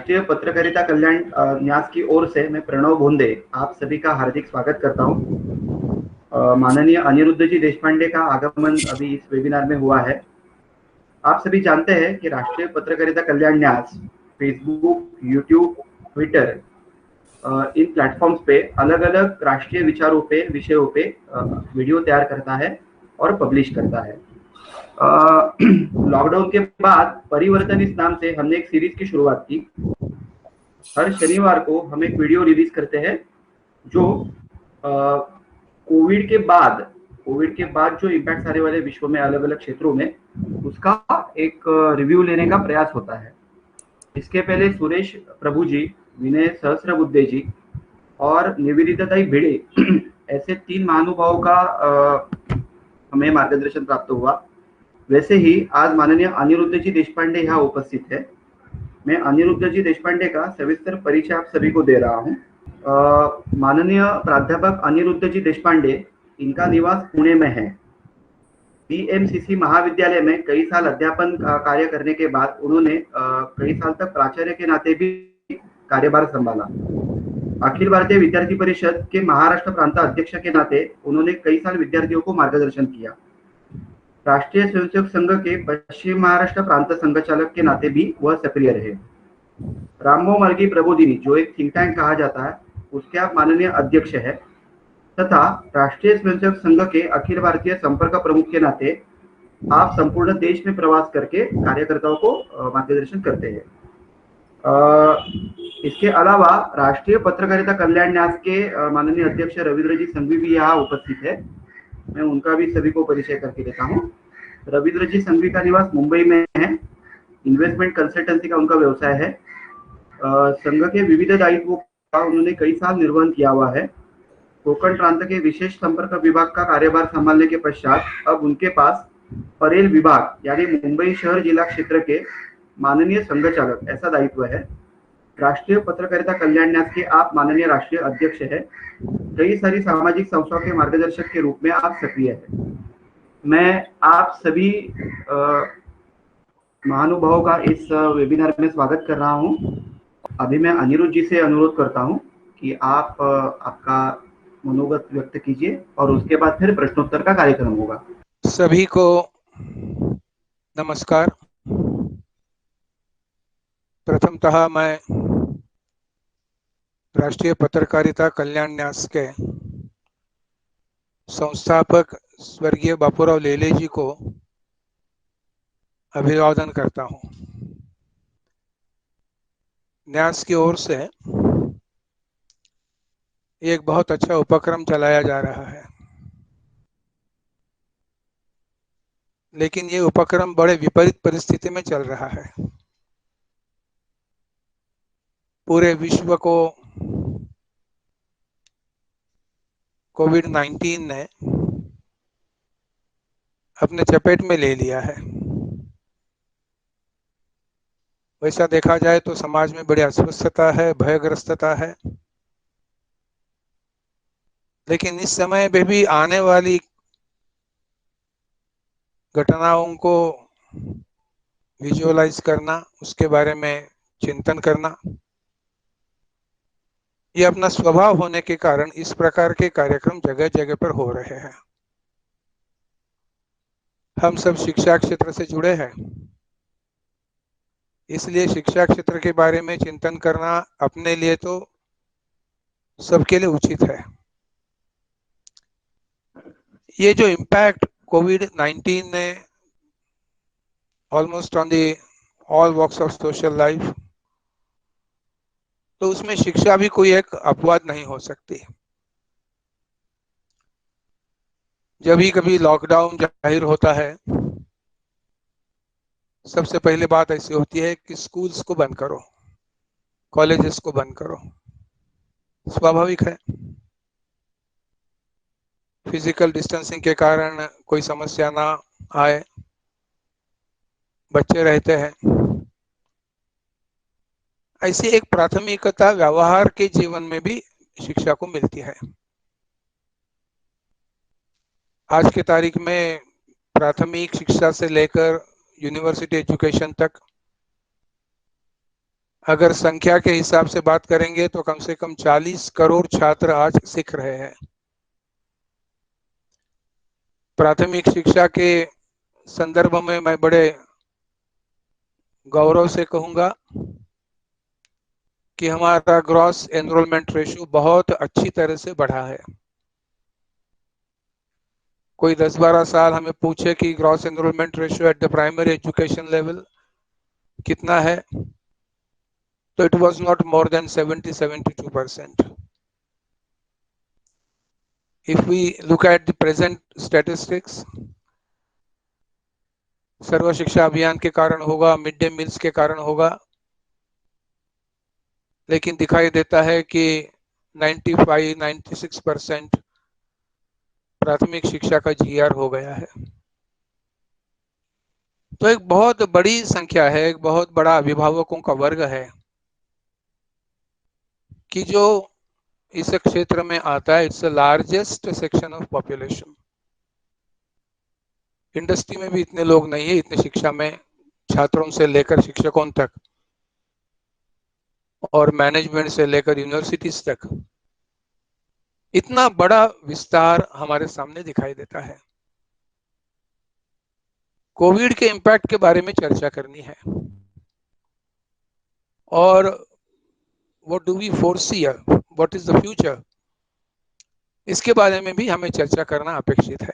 राष्ट्रीय पत्रकारिता कल्याण न्यास की ओर से मैं प्रणव भोंदे आप सभी का हार्दिक स्वागत करता हूं। माननीय अनिरुद्ध जी देशपांडे का आगमन अभी इस वेबिनार में हुआ है। आप सभी जानते हैं कि राष्ट्रीय पत्रकारिता कल्याण न्यास फेसबुक, यूट्यूब, ट्विटर इन प्लेटफॉर्म्स पे अलग अलग राष्ट्रीय विषयों पे वीडियो तैयार करता है और पब्लिश करता है। लॉकडाउन के बाद परिवर्तन इस नाम से हमने एक सीरीज की शुरुआत की। हर शनिवार को हम एक वीडियो रिलीज करते हैं जो कोविड के बाद जो इम्पैक्ट आने वाले विश्व में अलग अलग क्षेत्रों में उसका एक रिव्यू लेने का प्रयास होता है। इसके पहले सुरेश प्रभु जी, विनय सहस्रबुद्धे जी और निवेदिताई भिड़े ऐसे 3 महानुभावों का हमें मार्गदर्शन प्राप्त हुआ। वैसे ही आज माननीय अनिरुद्ध जी देशपांडे यहाँ उपस्थित है। मैं अनिरुद्ध जी देशपांडे का सविस्तर परिचय आप सभी को दे रहा हूँ। माननीय प्राध्यापक अनिरुद्ध जी देशपांडे, इनका निवास पुणे में है। बीएमसीसी महाविद्यालय में कई साल अध्यापन कार्य करने के बाद उन्होंने कई साल तक प्राचार्य के नाते भी कार्यभार संभाला। अखिल भारतीय विद्यार्थी परिषद के महाराष्ट्र प्रांत अध्यक्ष के नाते उन्होंने कई साल विद्यार्थियों को मार्गदर्शन किया। राष्ट्रीय स्वयंसेवक संघ के पश्चिम महाराष्ट्र प्रांत संघचालक के नाते भी वह सक्रिय रहे। रामभाऊ मार्गी प्रबोधिनी, जो एक थिंक टैंक कहा जाता है, उसके आप माननीय अध्यक्ष है तथा राष्ट्रीय स्वयंसेवक संघ के अखिल भारतीय संपर्क प्रमुख के नाते आप संपूर्ण देश में प्रवास करके कार्यकर्ताओं को मार्गदर्शन करते हैं। इसके अलावा राष्ट्रीय पत्रकारिता कल्याण न्यास के माननीय अध्यक्ष रविंद्र जी संघवी भी यहाँ उपस्थित है। मैं उनका भी सभी को परिचय करके देता हूँ। रविंद्र जी संघवी का निवास मुंबई में है। इन्वेस्टमेंट कंसल्टेंसी का उनका व्यवसाय है। संघ के विविध दायित्वों का उन्होंने कई साल निर्वहन किया हुआ है। कोकण प्रांत के विशेष संपर्क विभाग का कार्यभार संभालने के पश्चात अब उनके पास परेल विभाग यानी मुंबई शहर जिला क्षेत्र के माननीय संघचालक ऐसा दायित्व है। राष्ट्रीय पत्रकारिता कल्याण न्यास के आप माननीय राष्ट्रीय अध्यक्ष है। कई सारी सामाजिक संस्थाओं के मार्गदर्शक के रूप में आप सक्रिय है। मैं आप सभी महानुभावों का इस वेबिनार में स्वागत कर रहा हूं। अभी मैं अनिरुद्ध जी से अनुरोध करता हूं कि आप आपका मनोगत व्यक्त कीजिए और उसके बाद फिर प्रश्नोत्तर का कार्यक्रम होगा। सभी को नमस्कार। प्रथमतः मैं राष्ट्रीय पत्रकारिता कल्याण न्यास के संस्थापक स्वर्गीय बापूराव लेले जी को अभिवादन करता हूं। न्यास की ओर से एक बहुत अच्छा उपक्रम चलाया जा रहा है, लेकिन ये उपक्रम बड़े विपरीत परिस्थिति में चल रहा है। पूरे विश्व को कोविड-19 ने अपने चपेट में ले लिया है। वैसा देखा जाए तो समाज में बड़ी अस्वस्थता है, भयग्रस्तता है, लेकिन इस समय में भी आने वाली घटनाओं को विजुअलाइज करना, उसके बारे में चिंतन करना, ये अपना स्वभाव होने के कारण इस प्रकार के कार्यक्रम जगह जगह पर हो रहे हैं। हम सब शिक्षा क्षेत्र से जुड़े हैं, इसलिए शिक्षा क्षेत्र के बारे में चिंतन करना अपने लिए तो सबके लिए उचित है। ये जो इम्पैक्ट कोविड-19 ने almost on the all walks of social life, तो उसमें शिक्षा भी कोई एक अपवाद नहीं हो सकती। जब भी कभी लॉकडाउन जाहिर होता है, सबसे पहले बात ऐसी होती है कि स्कूल्स को बंद करो, कॉलेजेस को बंद करो। स्वाभाविक है, फिजिकल डिस्टेंसिंग के कारण कोई समस्या ना आए, बच्चे रहते हैं। ऐसी एक प्राथमिकता व्यवहार के जीवन में भी शिक्षा को मिलती है। आज की तारीख में प्राथमिक शिक्षा से लेकर यूनिवर्सिटी एजुकेशन तक अगर संख्या के हिसाब से बात करेंगे तो कम से कम 40 करोड़ छात्र आज सीख रहे हैं। प्राथमिक शिक्षा के संदर्भ में मैं बड़े गौरव से कहूंगा कि हमारा ग्रॉस एनरोलमेंट रेशियो बहुत अच्छी तरह से बढ़ा है। कोई 10-12 साल हमें पूछे कि gross enrolment ratio at the primary education level कितना है, तो it was not more than 70-72%. If we look at the present statistics, सर्व शिक्षा अभियान के कारण होगा, मिड डे मील्स के कारण होगा, लेकिन दिखाई देता है कि 95-96% प्राथमिक शिक्षा का जीआर हो गया है। तो एक बहुत बड़ी संख्या है, एक बहुत बड़ा अभिभावकों का वर्ग है कि जो इस क्षेत्र में आता है। It's the largest section of population. Industry में भी इतने लोग नहीं है, इतने शिक्षा में छात्रों से लेकर शिक्षकों तक और मैनेजमेंट से लेकर यूनिवर्सिटीज तक इतना बड़ा विस्तार हमारे सामने दिखाई देता है। कोविड के इम्पैक्ट के बारे में चर्चा करनी है और what do we foresee, what is the future, इसके बारे में भी हमें चर्चा करना अपेक्षित है।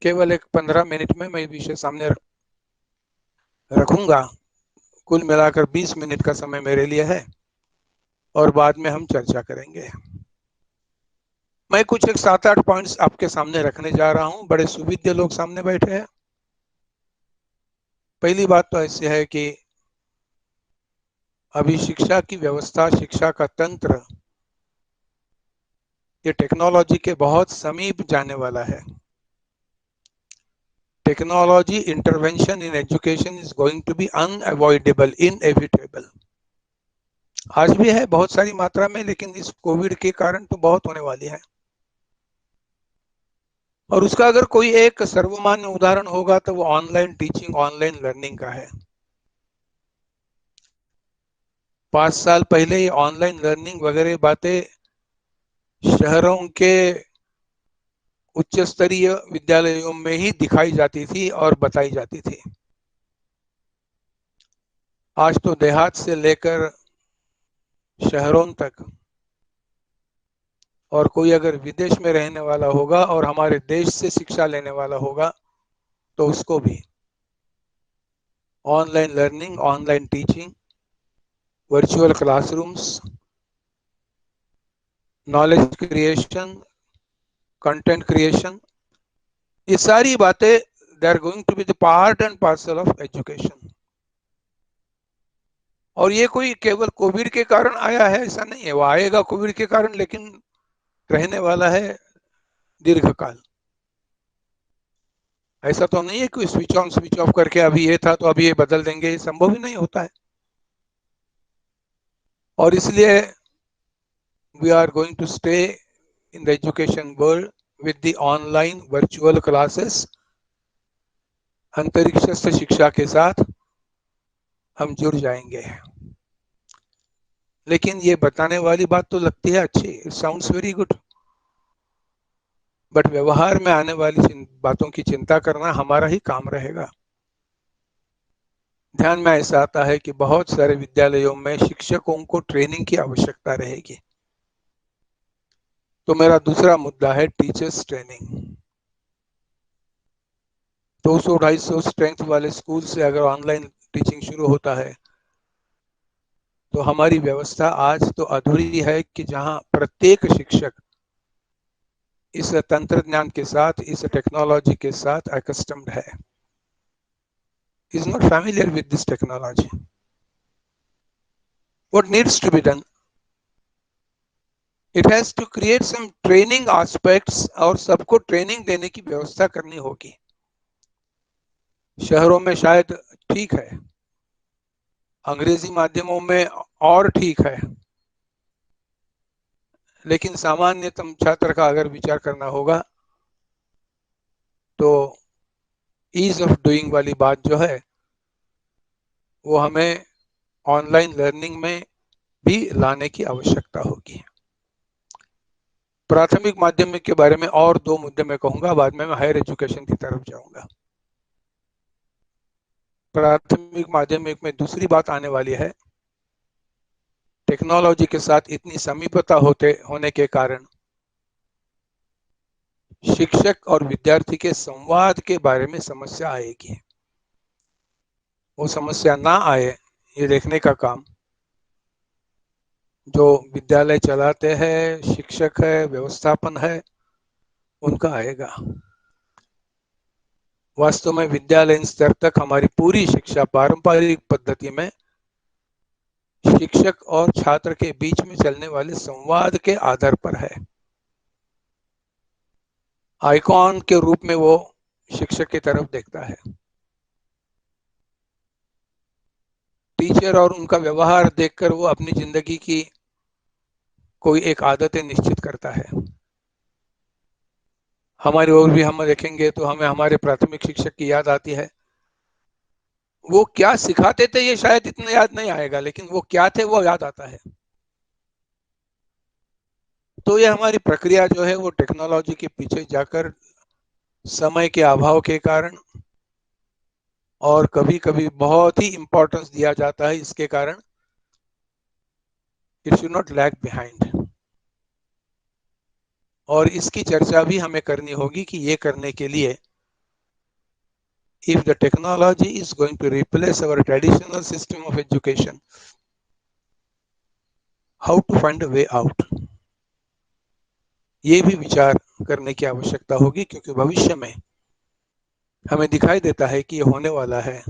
केवल एक 15 मिनट में मैं विषय सामने रखूंगा। कुल मिलाकर 20 मिनट का समय मेरे लिए है और बाद में हम चर्चा करेंगे। मैं कुछ एक 7-8 पॉइंट्स आपके सामने रखने जा रहा हूं। बड़े सुविज्ञ लोग सामने बैठे हैं। पहली बात तो ऐसी है कि अभी शिक्षा की व्यवस्था, शिक्षा का तंत्र ये टेक्नोलॉजी के बहुत समीप जाने वाला है। Technology intervention in education is going to be unavoidable, inevitable. आज भी है बहुत सारी मात्रा में, लेकिन इस कोविड के कारण तो बहुत होने वाली है। और उसका अगर कोई एक सर्वमान्य उदाहरण होगा तो वो ऑनलाइन टीचिंग, ऑनलाइन लर्निंग का है। 5 साल पहले ये ऑनलाइन लर्निंग वगैरह बातें शहरों के उच्च स्तरीय विद्यालयों में ही दिखाई जाती थी और बताई जाती थी। आज तो देहात से लेकर शहरों तक, और कोई अगर विदेश में रहने वाला होगा और हमारे देश से शिक्षा लेने वाला होगा तो उसको भी online learning, online teaching, virtual classrooms, knowledge creation, content creation, ये सारी बातें they are going to be the part and parcel of education. और ये कोई केवल कोविड के कारण आया है ऐसा नहीं है, वो आएगा कोविड के कारण, लेकिन रहने वाला है दीर्घकाल। ऐसा तो नहीं है कि स्विच ऑन स्विच ऑफ करके अभी ये था तो अभी ये बदल देंगे, ये संभव ही नहीं होता है। और इसलिए we are going to stay in the education world with the online virtual classes. अंतरिक्ष शिक्षा के साथ हम जुड़ जाएंगे। लेकिन ये बताने वाली बात तो लगती है अच्छी, it sounds very good, but व्यवहार में आने वाली बातों की चिंता करना हमारा ही काम रहेगा। ध्यान में ऐसा आता है कि बहुत सारे विद्यालयों में शिक्षकों को ट्रेनिंग की आवश्यकता रहेगी। तो मेरा दूसरा मुद्दा है टीचर्स ट्रेनिंग। 200-250 स्ट्रेंथ वाले स्कूल से अगर ऑनलाइन टीचिंग शुरू होता है तो हमारी व्यवस्था आज तो अधूरी है कि जहां प्रत्येक शिक्षक इस तंत्रज्ञान के साथ, इस टेक्नोलॉजी के साथ अकस्टम्ड है, is not familiar with this technology. What needs to be done? It has to create some training aspects और सबको ट्रेनिंग देने की व्यवस्था करनी होगी। शहरों में शायद ठीक है, अंग्रेजी माध्यमों में और ठीक है, लेकिन सामान्यतम छात्र का अगर विचार करना होगा तो ईज ऑफ डूइंग वाली बात जो है वो हमें ऑनलाइन लर्निंग में भी लाने की आवश्यकता होगी। प्राथमिक माध्यमिक के बारे में और 2 मुद्दे मैं कहूंगा, बाद में मैं हायर एजुकेशन की तरफ जाऊंगा। प्राथमिक माध्यमिक में दूसरी बात आने वाली है, टेक्नोलॉजी के साथ इतनी समीपता होने के कारण शिक्षक और विद्यार्थी के संवाद के बारे में समस्या आएगी। वो समस्या ना आए, ये देखने का काम जो विद्यालय चलाते हैं, शिक्षक है, व्यवस्थापन है, उनका आएगा। वास्तव में विद्यालयीन स्तर तक हमारी पूरी शिक्षा पारंपरिक पद्धति में शिक्षक और छात्र के बीच में चलने वाले संवाद के आधार पर है। आइकॉन के रूप में वो शिक्षक की तरफ देखता है, टीचर और उनका व्यवहार देखकर वो अपनी जिंदगी की कोई एक आदतें निश्चित करता है। हमारी ओर भी हम देखेंगे तो हमें हमारे प्राथमिक शिक्षक की याद आती है। वो क्या सिखाते थे ये शायद इतना याद नहीं आएगा, लेकिन वो क्या थे वो याद आता है। तो ये हमारी प्रक्रिया जो है वो टेक्नोलॉजी के पीछे जाकर समय के अभाव के कारण और कभी कभी बहुत ही इंपॉर्टेंस दिया जाता है, इसके कारण it should not lag behind. और इसकी चर्चा भी हमें करनी होगी कि ये करने के लिए if the technology is going to replace our traditional system of education, how to find a way out, ये भी विचार करने की आवश्यकता होगी, क्योंकि भविष्य में हमें दिखाई देता है कि ये होने वाला है।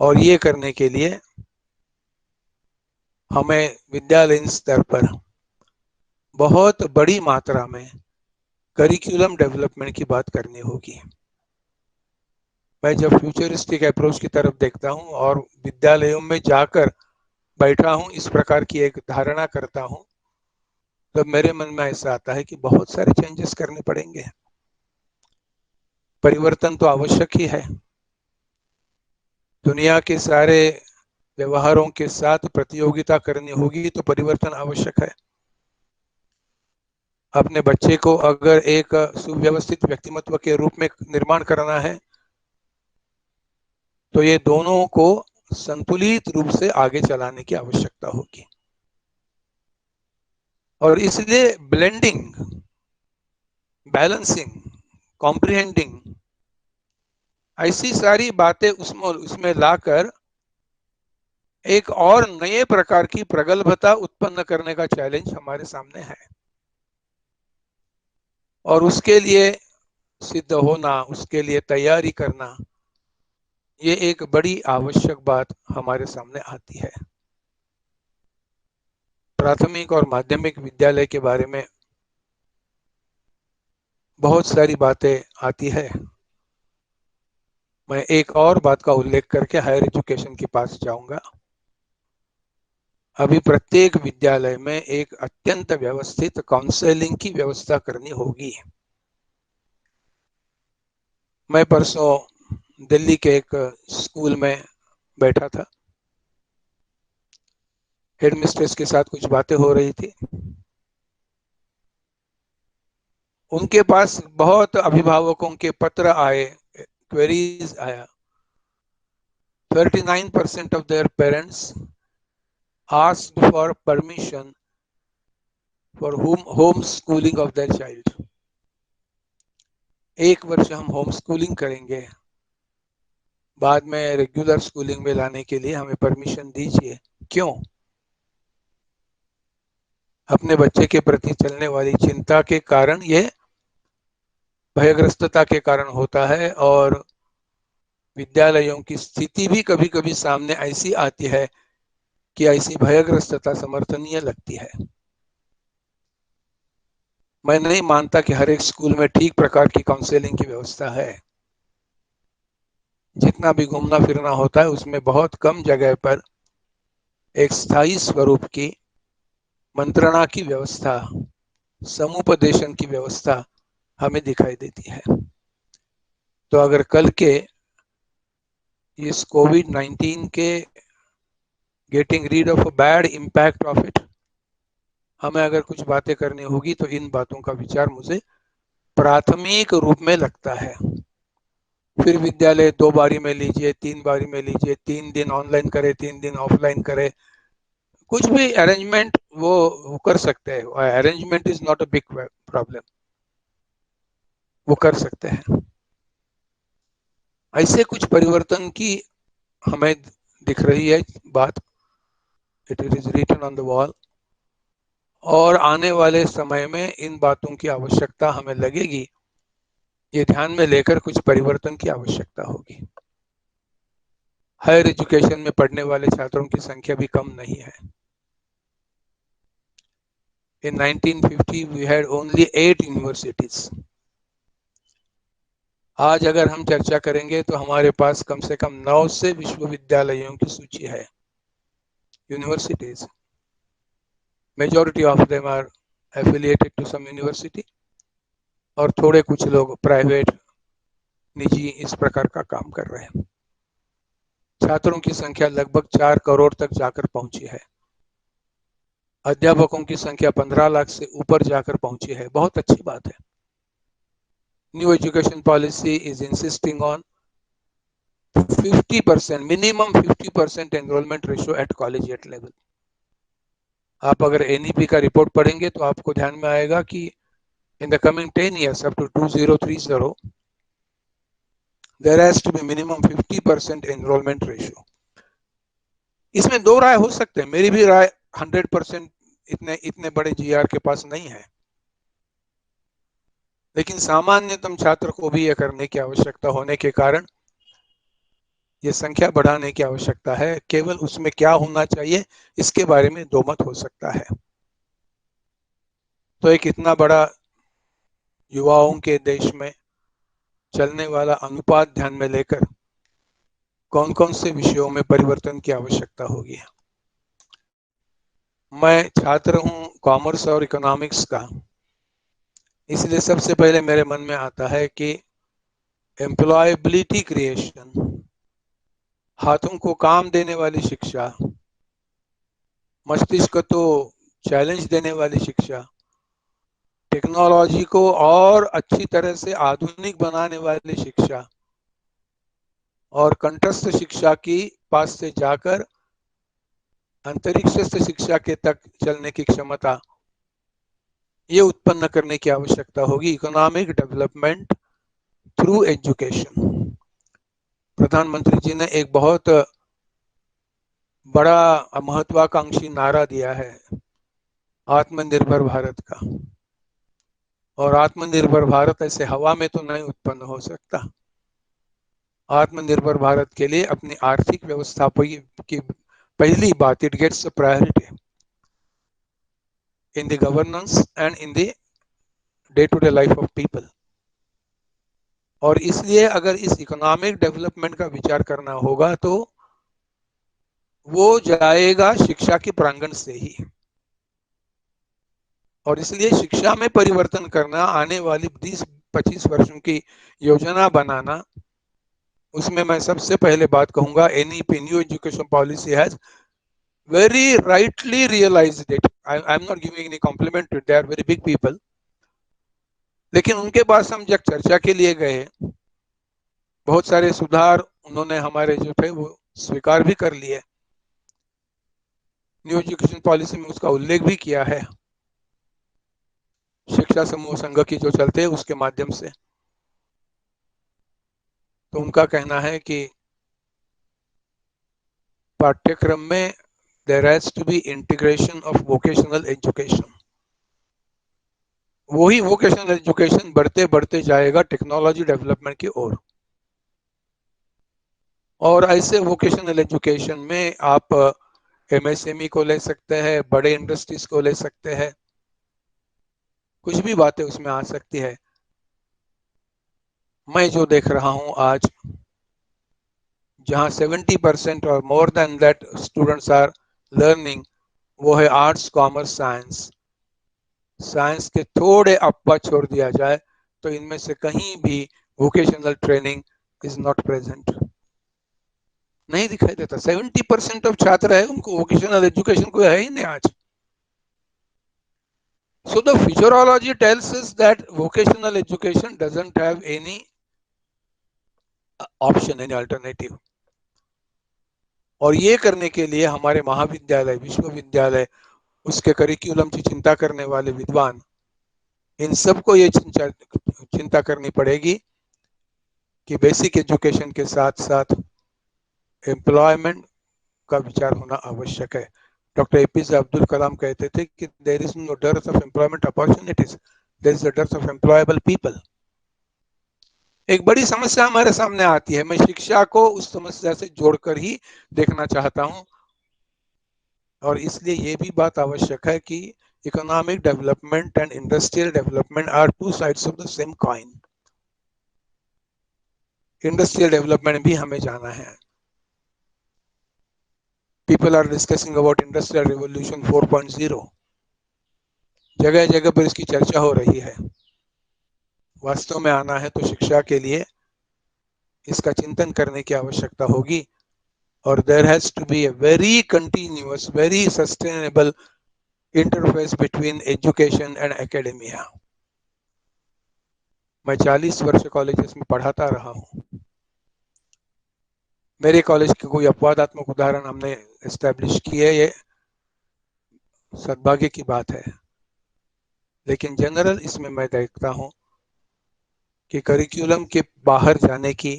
और ये करने के लिए हमें विद्यालयीन स्तर पर बहुत बड़ी मात्रा में करिकुलम डेवलपमेंट की बात करनी होगी। मैं जब फ्यूचरिस्टिक अप्रोच की तरफ देखता हूं और विद्यालयों में जाकर बैठा हूं, इस प्रकार की एक धारणा करता हूं, तब मेरे मन में ऐसा आता है कि बहुत सारे चेंजेस करने पड़ेंगे। परिवर्तन तो आवश्यक ही है। दुनिया के सारे व्यवहारों के साथ प्रतियोगिता करनी होगी तो परिवर्तन आवश्यक है। अपने बच्चे को अगर एक सुव्यवस्थित व्यक्तिमत्व के रूप में निर्माण करना है तो ये दोनों को संतुलित रूप से आगे चलाने की आवश्यकता होगी। और इसलिए ब्लेंडिंग, बैलेंसिंग, कॉम्प्रिहेंडिंग, ऐसी सारी बातें उसमें लाकर एक और नए प्रकार की प्रगल्भता उत्पन्न करने का चैलेंज हमारे सामने है। और उसके लिए सिद्ध होना, उसके लिए तैयारी करना, ये एक बड़ी आवश्यक बात हमारे सामने आती है। प्राथमिक और माध्यमिक विद्यालय के बारे में बहुत सारी बातें आती है। मैं एक और बात का उल्लेख करके हायर एजुकेशन के पास जाऊंगा। अभी प्रत्येक विद्यालय में एक अत्यंत व्यवस्थित काउंसलिंग की व्यवस्था करनी होगी। मैं परसों दिल्ली के एक स्कूल में बैठा था, हेडमिस्ट्रेस के साथ कुछ बातें हो रही थी। उनके पास बहुत अभिभावकों के पत्र आए, क्वेरीज आया। 39% of their parents asked for permission for home schooling of their child. 1 वर्ष हम होम स्कूलिंग करेंगे, बाद में रेगुलर स्कूलिंग में लाने के लिए हमें परमिशन दीजिए। क्यों? अपने बच्चे के प्रति चलने वाली चिंता के कारण, ये भयग्रस्तता के कारण होता है। और विद्यालयों की स्थिति भी कभी कभी सामने ऐसी आती है कि ऐसी भयग्रस्तता समर्थनीय लगती है। मैं नहीं मानता कि हर एक स्कूल में ठीक प्रकार की काउंसलिंग की व्यवस्था है। जितना भी घूमना फिरना होता है उसमें बहुत कम जगह पर एक स्थायी स्वरूप की मंत्रणा की व्यवस्था, समुपदेशन की व्यवस्था हमें दिखाई देती है। तो अगर कल के इस कोविड-19 के getting read of a bad impact of it. हमें अगर कुछ बातें करनी होगी तो इन बातों का विचार मुझे प्राथमिक रूप में लगता है। फिर विद्यालय 2 बारी में लीजिए, 3 बारी में लीजिए, 3 दिन ऑनलाइन करे, 3 दिन ऑफलाइन करे, कुछ भी अरेंजमेंट वो कर सकते हैं। Arrangement is not a big problem, वो कर सकते हैं। ऐसे कुछ परिवर्तन की हमें दिख रही है बात, it is written on the wall. और आने वाले समय में इन बातों की आवश्यकता हमें लगेगी, ये ध्यान में लेकर कुछ परिवर्तन की आवश्यकता होगी। हायर एजुकेशन में पढ़ने वाले छात्रों की संख्या भी कम नहीं है। In 1950 we had only 8 universities. आज अगर हम चर्चा करेंगे तो हमारे पास कम से कम 9 से विश्वविद्यालयों की सूची है, universities. Majority of them are affiliated to some university, और थोड़े कुछ लोग प्राइवेट, निजी इस प्रकार का काम कर रहे हैं। छात्रों की संख्या लगभग 4 करोड़ तक जाकर पहुंची है। अध्यापकों की संख्या 15 लाख से ऊपर जाकर पहुंची है, बहुत अच्छी बात है। New education policy is insisting on 50%, minimum 50% enrollment ratio at collegiate level. आप अगर एनईपी का रिपोर्ट पढ़ेंगे तो आपको ध्यान में आएगा कि in the coming 10 years up to 2030 there has to be minimum 50% enrollment ratio. इसमें दो राय हो सकते हैं, मेरी भी राय 100% इतने बड़े जीआर के पास नहीं है, लेकिन सामान्यतम छात्र को भी यह करने की आवश्यकता होने के कारण ये संख्या बढ़ाने की आवश्यकता है। केवल उसमें क्या होना चाहिए इसके बारे में दो मत हो सकता है। तो एक इतना बड़ा युवाओं के देश में चलने वाला अनुपात ध्यान में लेकर कौन कौन से विषयों में परिवर्तन की आवश्यकता होगी। मैं छात्र हूं कॉमर्स और इकोनॉमिक्स का, इसलिए सबसे पहले मेरे मन में आता है कि एम्प्लॉयबिलिटी क्रिएशन, हाथों को काम देने वाली शिक्षा, मस्तिष्क को चैलेंज देने वाली शिक्षा, टेक्नोलॉजी को और अच्छी तरह से आधुनिक बनाने वाली शिक्षा, और कंठस्थ शिक्षा की पास से जाकर अंतरिक्ष शिक्षा के तक चलने की क्षमता, ये उत्पन्न करने की आवश्यकता होगी। Economic development through education. प्रधानमंत्री जी ने एक बहुत बड़ा महत्वाकांक्षी नारा दिया है आत्मनिर्भर भारत का, और आत्मनिर्भर भारत ऐसे हवा में तो नहीं उत्पन्न हो सकता। आत्मनिर्भर भारत के लिए अपनी आर्थिक व्यवस्था की पहली बात, it gets a priority in the governance and in the day to day life of people. और इसलिए अगर इस इकोनॉमिक डेवलपमेंट का विचार करना होगा तो वो जाएगा शिक्षा के प्रांगण से ही। और इसलिए शिक्षा में परिवर्तन करना, आने वाली 20-25 वर्षों की योजना बनाना, उसमें मैं सबसे पहले बात कहूंगा NEP, new education policy has very rightly realized it. I'm not giving any compliment to it. They are very big people. लेकिन उनके पास हम जब चर्चा के लिए गए, बहुत सारे सुधार उन्होंने हमारे जो थे वो स्वीकार भी कर लिए। न्यू एजुकेशन पॉलिसी में उसका उल्लेख भी किया है, शिक्षा समूह संघ की जो चलते हैं उसके माध्यम से। तो उनका कहना है कि पाठ्यक्रम में there has to be integration of vocational education. वही वोकेशनल एजुकेशन बढ़ते बढ़ते जाएगा टेक्नोलॉजी डेवलपमेंट की ओर। और ऐसे वोकेशनल एजुकेशन में आप एमएसएमई को ले सकते हैं, बड़े इंडस्ट्रीज को ले सकते हैं, कुछ भी बातें उसमें आ सकती है। मैं जो देख रहा हूं आज, जहां 70% और more than that students are learning, वो है आर्ट्स, कॉमर्स, साइंस। साइंस के थोड़े अप्पा छोड़ दिया जाए तो इनमें से कहीं भी vocational training is not present. नहीं दिखाई देता। 70% ऑफ छात्र है उनको वोकेशनल एजुकेशन कोई है ही नहीं आज। So the futurology tells us that vocational education doesn't have any option, any alternative. और ये करने के लिए हमारे महाविद्यालय, विश्वविद्यालय, उसके करिकुलम की चिंता करने वाले विद्वान, इन सबको ये चिंता करनी पड़ेगी कि बेसिक एजुकेशन के साथ साथ एम्प्लॉयमेंट का विचार होना आवश्यक है। डॉक्टर एपीजे अब्दुल कलाम कहते थे कि there is no dearth of employment opportunities, there is a dearth of employable people. एक बड़ी समस्या हमारे सामने आती है, मैं शिक्षा को उस समस्या से जोड़कर ही देखना चाहता हूं, और इसलिए ये भी बात आवश्यक है कि economic development and industrial development are two sides of the same coin. Industrial development भी हमें जाना है। People are discussing about industrial revolution 4.0, जगह जगह पर इसकी चर्चा हो रही है। वास्तव में आना है तो शिक्षा के लिए इसका चिंतन करने की आवश्यकता होगी, और there has to be a very continuous, very sustainable interface between education and academia. मैं 40 वर्ष कॉलेजेस में पढ़ाता रहा हूँ। मेरे कॉलेज के कोई अपवादात्मक उदाहरण हमने एस्टेब्लिश किए, ये सद्भाग्य की बात है, लेकिन जनरल इसमें मैं देखता हूँ कि करिकुलम के बाहर जाने की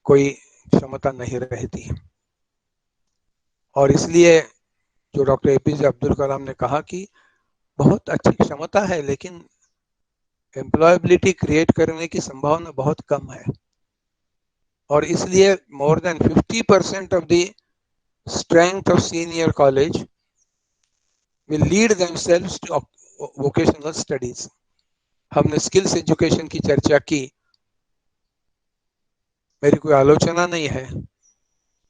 कोई क्षमता नहीं रहती। और इसलिए जो डॉक्टर एपीजे अब्दुल कलाम ने कहा कि बहुत अच्छी क्षमता है लेकिन एम्प्लॉयबिलिटी क्रिएट करने की संभावना बहुत कम है, और इसलिए more than 50% of the strength of senior college will lead themselves to vocational studies. हमने स्किल्स एजुकेशन की चर्चा की, मेरी कोई आलोचना नहीं है,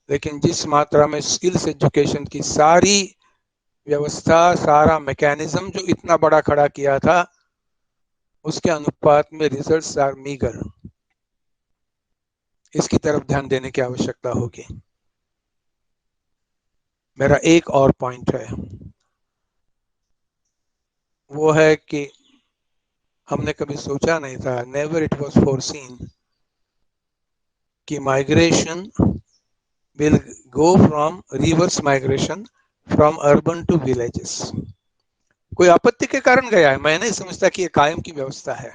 लेकिन जिस मात्रा में स्किल्स एजुकेशन की सारी व्यवस्था, सारा मैकेनिज्म जो इतना बड़ा खड़ा किया था, उसके अनुपात में रिजल्ट्स आर मीगर। इसकी तरफ ध्यान देने की आवश्यकता होगी। मेरा एक और पॉइंट है, वो है कि हमने कभी सोचा नहीं था, नेवर इट वाज फोरसीन, कि migration will go from reverse migration from urban to villages. कोई आपत्ति के कारण गया है, मैं नहीं समझता कि ये कायम की व्यवस्था है,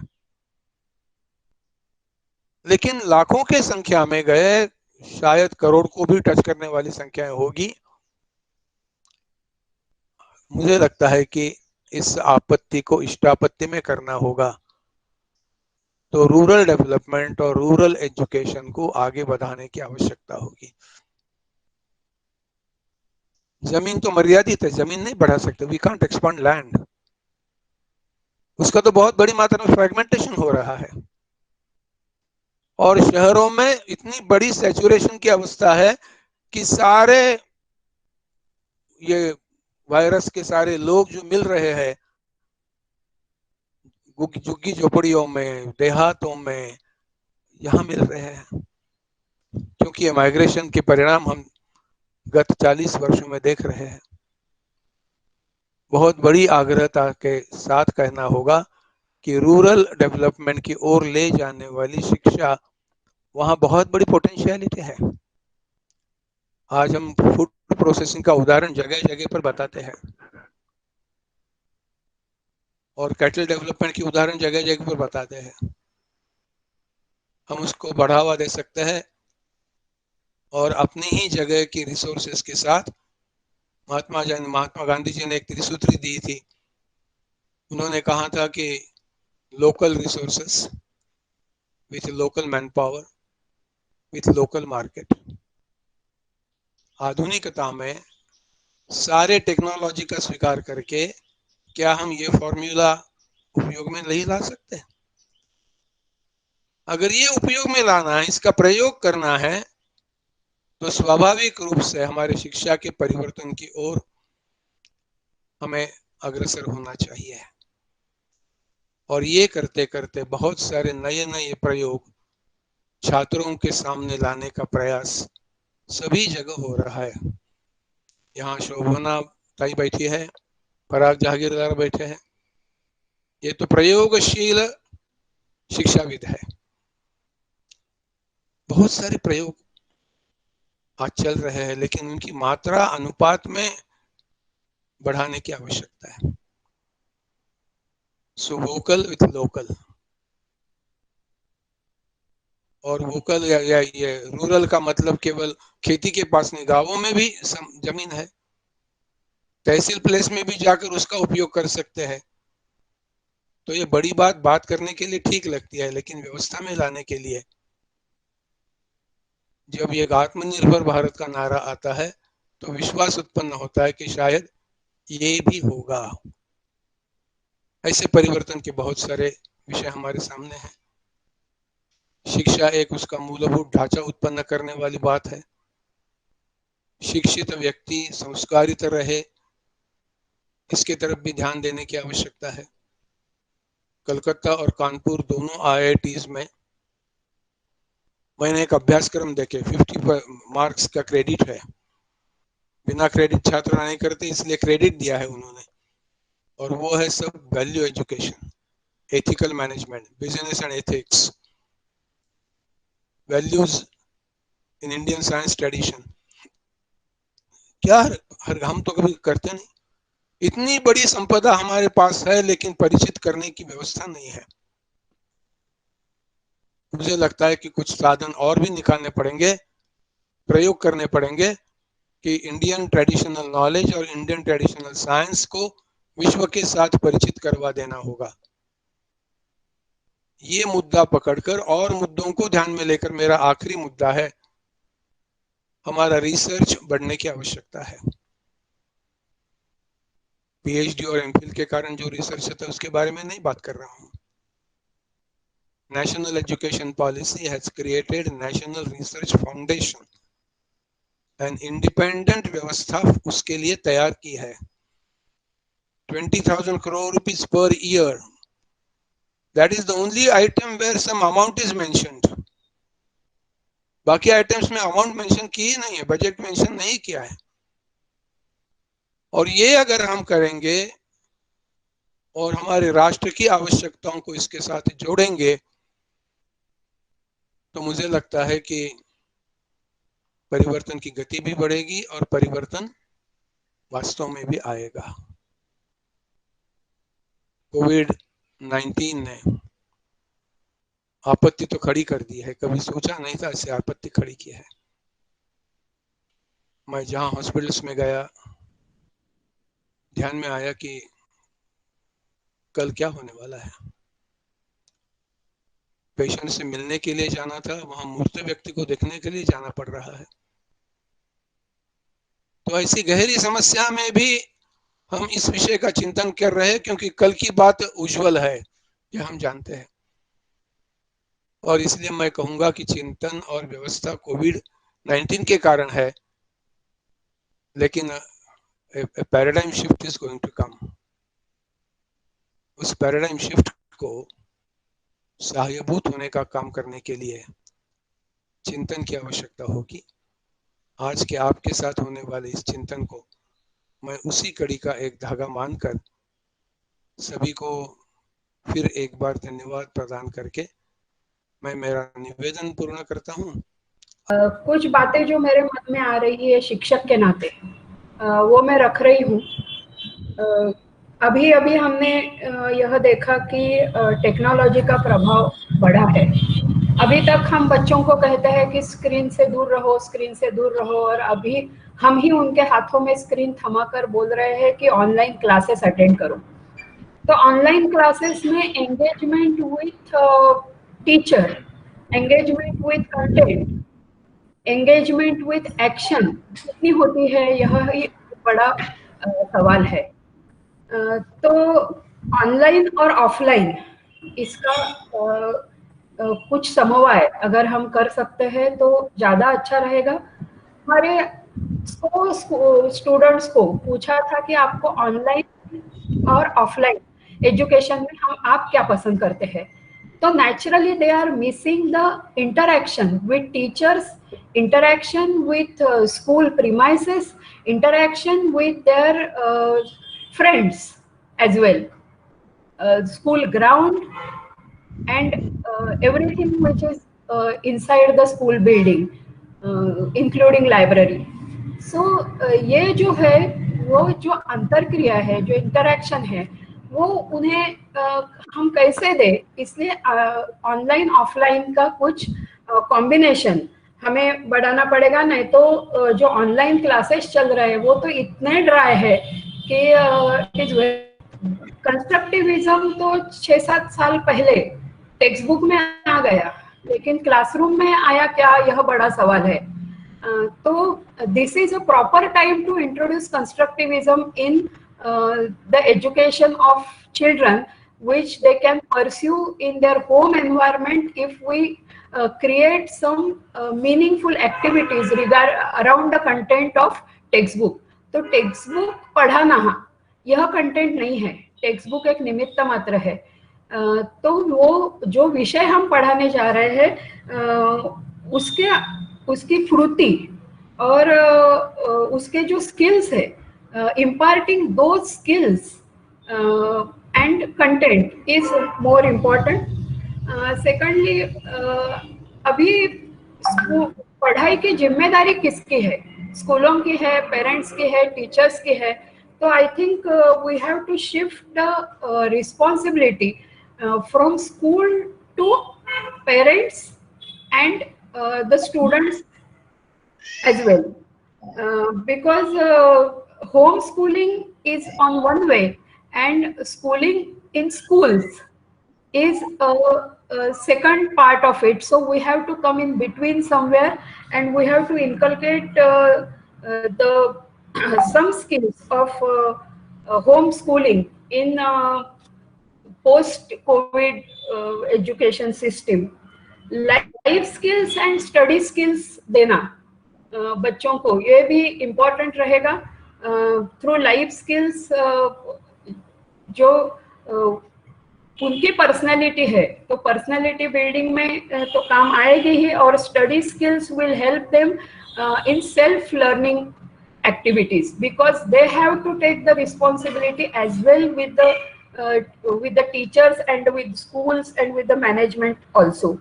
लेकिन लाखों के संख्या में गए, शायद करोड़ को भी टच करने वाली संख्या होगी। मुझे लगता है कि इस आपत्ति को इष्टापत्ति में करना होगा, तो रूरल डेवलपमेंट और रूरल एजुकेशन को आगे बढ़ाने की आवश्यकता होगी। जमीन तो मर्यादित है, जमीन नहीं बढ़ा सकते, वी कांट एक्सपांड लैंड। उसका तो बहुत बड़ी मात्रा में फ्रेगमेंटेशन हो रहा है, और शहरों में इतनी बड़ी सैचुरेशन की अवस्था है कि सारे ये वायरस के सारे लोग जो मिल रहे हैं झुग्गी झोपड़ियों में, देहातों में, यहाँ मिल रहे हैं, क्योंकि ये माइग्रेशन के परिणाम हम गत 40 वर्षों में देख रहे हैं। बहुत बड़ी आग्रहता के साथ कहना होगा कि रूरल डेवलपमेंट की ओर ले जाने वाली शिक्षा, वहां बहुत बड़ी पोटेंशियलिटी है। आज हम फूड प्रोसेसिंग का उदाहरण जगह जगह पर बताते हैं, और कैटल डेवलपमेंट की उदाहरण जगह जगह पर बताते हैं। हम उसको बढ़ावा दे सकते हैं, और अपनी ही जगह की रिसोर्सेज के साथ महात्मा गांधी जी ने एक त्रिसूत्री दी थी। उन्होंने कहा था कि local resources with local man power with local market. आधुनिकता में सारे टेक्नोलॉजी का स्वीकार करके क्या हम ये फॉर्मूला उपयोग में नहीं ला सकते? अगर ये उपयोग में लाना है, इसका प्रयोग करना है, तो स्वाभाविक रूप से हमारे शिक्षा के परिवर्तन की ओर हमें अग्रसर होना चाहिए। और ये करते करते बहुत सारे नए नए प्रयोग छात्रों के सामने लाने का प्रयास सभी जगह हो रहा है। यहाँ शोभना ताई बैठी है, पराग जहागीरदार बैठे हैं, ये तो प्रयोगशील शिक्षाविद है। बहुत सारे प्रयोग आज चल रहे हैं, लेकिन उनकी मात्रा अनुपात में बढ़ाने की आवश्यकता है। सो वोकल विथ लोकल, और वोकल या ये रूरल का मतलब केवल खेती के पास नहीं, गांवों में भी जमीन है, तहसील प्लेस में भी जाकर उसका उपयोग कर सकते हैं। तो ये बड़ी बात करने के लिए ठीक लगती है, लेकिन व्यवस्था में लाने के लिए जब ये आत्मनिर्भर भारत का नारा आता है तो विश्वास उत्पन्न होता है कि शायद ये भी होगा। ऐसे परिवर्तन के बहुत सारे विषय हमारे सामने हैं। शिक्षा एक उसका मूलभूत ढांचा उत्पन्न करने वाली बात है। शिक्षित व्यक्ति संस्कारित रहे, इसके तरफ भी ध्यान देने की आवश्यकता है। कलकत्ता और कानपुर दोनों आईआईटीज में मैंने एक अभ्यासक्रम देखे, 50 मार्क्स का क्रेडिट है, बिना क्रेडिट छात्र नहीं करते, इसलिए क्रेडिट दिया है उन्होंने, और वो है सब value education, ethical management, business and ethics, values in Indian science tradition. क्या हर हम तो कभी करते नहीं। इतनी बड़ी संपदा हमारे पास है, लेकिन परिचित करने की व्यवस्था नहीं है। मुझे लगता है कि कुछ साधन और भी निकालने पड़ेंगे, प्रयोग करने पड़ेंगे कि इंडियन ट्रेडिशनल नॉलेज और इंडियन ट्रेडिशनल साइंस को विश्व के साथ परिचित करवा देना होगा। ये मुद्दा पकड़कर और मुद्दों को ध्यान में लेकर मेरा आखिरी मुद्दा है, हमारा रिसर्च बढ़ने की आवश्यकता है। पीएचडी और एमफिल के कारण जो रिसर्च होता है उसके बारे में नहीं बात कर रहा हूं। National education policy has created national research foundation, an independent व्यवस्था उसके लिए तैयार की है। 20,000 crore rupees per year, that is the only item where some amount is mentioned. बाकी आइटम्स में अमाउंट मेंशन की ही नहीं है, बजट मेंशन नहीं किया है। और ये अगर हम करेंगे और हमारे राष्ट्र की आवश्यकताओं को इसके साथ जोड़ेंगे तो मुझे लगता है कि परिवर्तन की गति भी बढ़ेगी और परिवर्तन वास्तव में भी आएगा। कोविड-19 ने आपत्ति तो खड़ी कर दी है, कभी सोचा नहीं था ऐसे आपत्ति खड़ी की है। मैं जहां हॉस्पिटल्स में गया, ध्यान में आया कि कल क्या होने वाला है। पेशेंट से मिलने के लिए जाना था, वहां मूर्त व्यक्ति को देखने के लिए जाना पड़ रहा है। तो ऐसी गहरी समस्या में भी हम इस विषय का चिंतन कर रहे हैं, क्योंकि कल की बात उज्जवल है, यह हम जानते हैं। और इसलिए मैं कहूंगा कि चिंतन और व्यवस्था कोविड-19 के कारण है, लेकिन paradigm shift is going to come. उस पैराडाइम शिफ्ट को सहायभूत होने का काम करने के लिए चिंतन की आवश्यकता होगी। आज के आपके साथ होने वाले इस चिंतन को मैं उसी कड़ी का एक धागा मानकर सभी को फिर एक बार धन्यवाद प्रदान करके मैं मेरा निवेदन पूर्ण करता हूँ। कुछ बातें जो मेरे मन में आ रही है शिक्षक के नाते, वो मैं रख रही हूँ। अभी अभी हमने यह देखा कि टेक्नोलॉजी का प्रभाव बढ़ा है। अभी तक हम बच्चों को कहते हैं कि स्क्रीन से दूर रहो, स्क्रीन से दूर रहो, और अभी हम ही उनके हाथों में स्क्रीन थमाकर बोल रहे हैं कि ऑनलाइन क्लासेस अटेंड करो। तो ऑनलाइन क्लासेस में engagement with teacher, engagement with content, engagement with action कितनी होती है, यह ही बड़ा सवाल है। तो ऑनलाइन और ऑफलाइन इसका कुछ समन्वय अगर हम कर सकते हैं तो ज़्यादा अच्छा रहेगा। हमारे स्टूडेंट्स को पूछा था कि आपको ऑनलाइन और ऑफलाइन एजुकेशन में आप क्या पसंद करते हैं, तो naturally they are missing the interaction with teachers, interaction with school premises, interaction with their friends as well, school ground, and everything which is inside the school building, including library. So ये जो है, वो जो अंतरक्रिया है, जो interaction है, वो उन्हें हम कैसे दें, इसलिए ऑनलाइन ऑफलाइन का कुछ कॉम्बिनेशन हमें बढ़ाना पड़ेगा। नहीं तो जो ऑनलाइन क्लासेस चल रहे हैं वो तो इतने ड्राई है कि कंस्ट्रक्टिविज्म तो 6-7 साल पहले टेक्स्ट बुक में आ गया, लेकिन क्लासरूम में आया क्या, यह बड़ा सवाल है। तो this is a proper time to introduce constructivism in the education of children, which they can pursue in their home environment if we create some meaningful activities around the content of textbook. तो text book पढ़ाना यह content नहीं है, text book एक निमित्त मात्र है। तो वो जो विषय हम पढ़ाने जा रहे हैं उसकी फ्रुति और उसके जो स्किल्स है, imparting those skills and content is more important. Secondly, अभी पढ़ाई की जिम्मेदारी किसकी है? स्कूलों की है, पेरेंट्स की है, टीचर्स की है। तो I think we have to shift the responsibility from school to parents and the students as well, because homeschooling is on one way and schooling in schools is a second part of it. So we have to come in between somewhere, and we have to inculcate the some skills of homeschooling in post-COVID education system. Life skills and study skills देना बच्चों को, ये भी important रहेगा। Through life skills जो उनकी personality है, तो पर्सनैलिटी बिल्डिंग में तो काम आएगी ही, और study skills will help them in self learning activities, because they have to take the responsibility as well with the teachers and with schools and with the management also.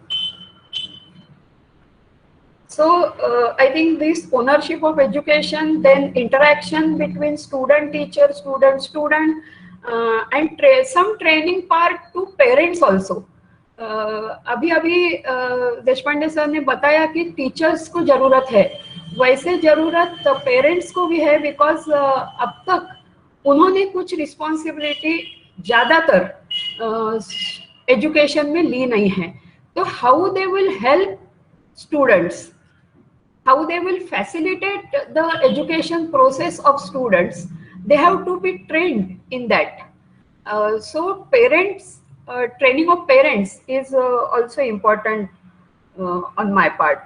So I think this ownership of education, then interaction between student teacher, student and some training part to parents also. अभी Deshpande sir ने बताया कि teachers को जरूरत है, वैसे जरूरत parents को भी है, बिकॉज अब तक उन्होंने कुछ रिस्पॉन्सिबिलिटी ज्यादातर एजुकेशन में ली नहीं है। तो how they will help students, how they will facilitate the education process of students, they have to be trained in that. So parents, training of parents is also important on my part.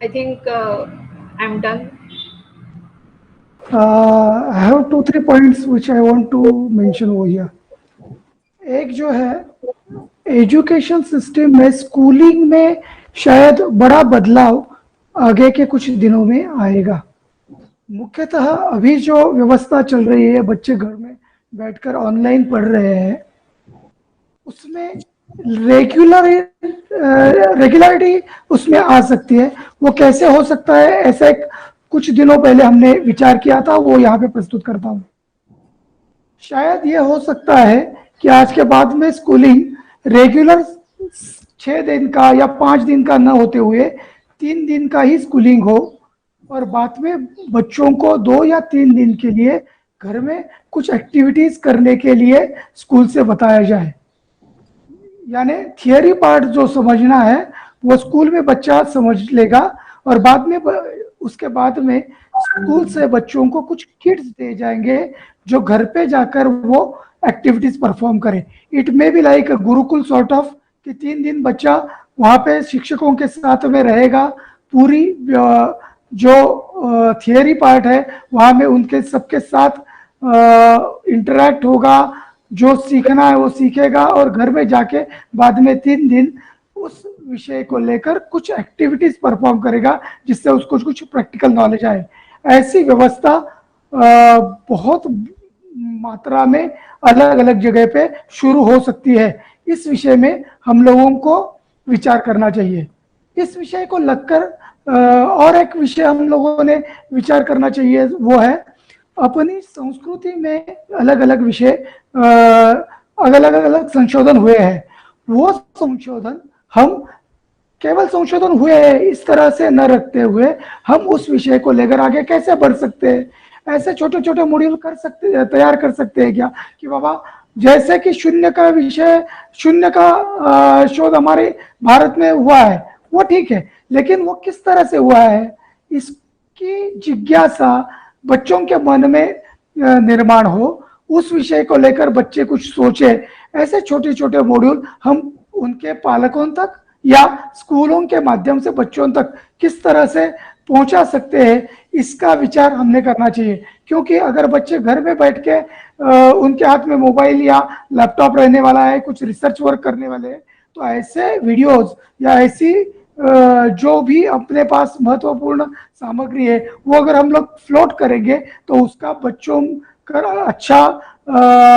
I think I'm done. I have 2-3 points which I want to mention over here. एक जो है education system में, schooling में शायद बड़ा बदलाव आगे के कुछ दिनों में आएगा। मुख्यतः अभी जो व्यवस्था चल रही है, बच्चे घर में बैठकर ऑनलाइन पढ़ रहे हैं, उसमें रेगुलरिटी उसमें आ सकती है। वो कैसे हो सकता है, ऐसे कुछ दिनों पहले हमने विचार किया था, वो यहाँ पे प्रस्तुत करता हूँ। शायद ये हो सकता है कि आज के बाद में स्कूलिंग रेगुलर 6 दिन का या 5 दिन का न होते हुए 3 दिन का ही स्कूलिंग हो, और बाद में बच्चों को 2 या 3 दिन के लिए घर में कुछ एक्टिविटीज करने के लिए स्कूल से बताया जाए। यानी थियरी पार्ट जो समझना है वो स्कूल में बच्चा समझ लेगा, और बाद में उसके बाद में स्कूल से बच्चों को कुछ किट्स दे जाएंगे जो घर पे जाकर वो एक्टिविटीज परफॉर्म करे। It may be like Gurukul sort of, कि 3 दिन बच्चा वहाँ पे शिक्षकों के साथ में रहेगा, पूरी जो थियरी पार्ट है वहाँ में उनके सबके साथ इंटरेक्ट होगा, जो सीखना है वो सीखेगा और घर में जाके बाद में 3 दिन उस विषय को लेकर कुछ एक्टिविटीज परफॉर्म करेगा जिससे उसको कुछ प्रैक्टिकल नॉलेज आए। ऐसी व्यवस्था बहुत मात्रा में अलग अलग जगह पे शुरू हो सकती है। इस विषय में हम लोगों को विचार करना चाहिए। इस विषय को लगकर और एक विषय हम लोगों ने विचार करना चाहिए, वो है अपनी संस्कृति में अलग अलग विषय अलग अलग संशोधन हुए हैं। वो संशोधन हम केवल संशोधन हुए हैं इस तरह से न रखते हुए हम उस विषय को लेकर आगे कैसे बढ़ सकते हैं। ऐसे छोटे छोटे मॉड्यूल कर सकते, तैयार कर सकते हैं क्या कि बाबा जैसे कि शून्य का विषय, शून्य का शोध हमारे भारत में हुआ है वो ठीक है, लेकिन वो किस तरह से हुआ है इसकी जिज्ञासा बच्चों के मन में निर्माण हो, उस विषय को लेकर बच्चे कुछ सोचे। ऐसे छोटे छोटे मॉड्यूल हम उनके पालकों तक या स्कूलों के माध्यम से बच्चों तक किस तरह से पहुंचा सकते हैं, इसका विचार हमने करना चाहिए। क्योंकि अगर बच्चे घर में बैठ के उनके हाथ में मोबाइल या लैपटॉप रहने वाला है, कुछ रिसर्च वर्क करने वाले हैं, तो ऐसे वीडियोस या ऐसी जो भी अपने पास महत्वपूर्ण सामग्री है वो अगर हम लोग फ्लोट करेंगे तो उसका बच्चों का अच्छा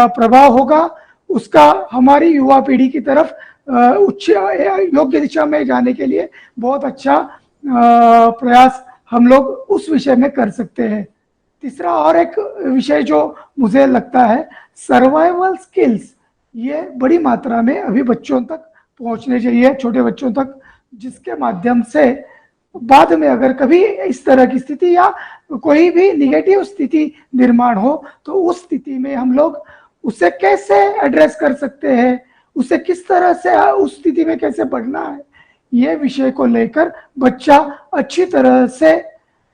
प्रभाव होगा, उसका हमारी युवा पीढ़ी की तरफ उच्च योग्य दिशा में जाने के लिए बहुत अच्छा प्रयास हम लोग उस विषय में कर सकते हैं। तीसरा और एक विषय जो मुझे लगता है सर्वाइवल स्किल्स, ये बड़ी मात्रा में अभी बच्चों तक पहुंचने चाहिए, छोटे बच्चों तक, जिसके माध्यम से बाद में अगर कभी इस तरह की स्थिति या कोई भी निगेटिव स्थिति निर्माण हो तो उस स्थिति में हम लोग उसे कैसे एड्रेस कर सकते हैं, उसे किस तरह से उस स्थिति में कैसे बढ़ना है, ये विषय को लेकर बच्चा अच्छी तरह से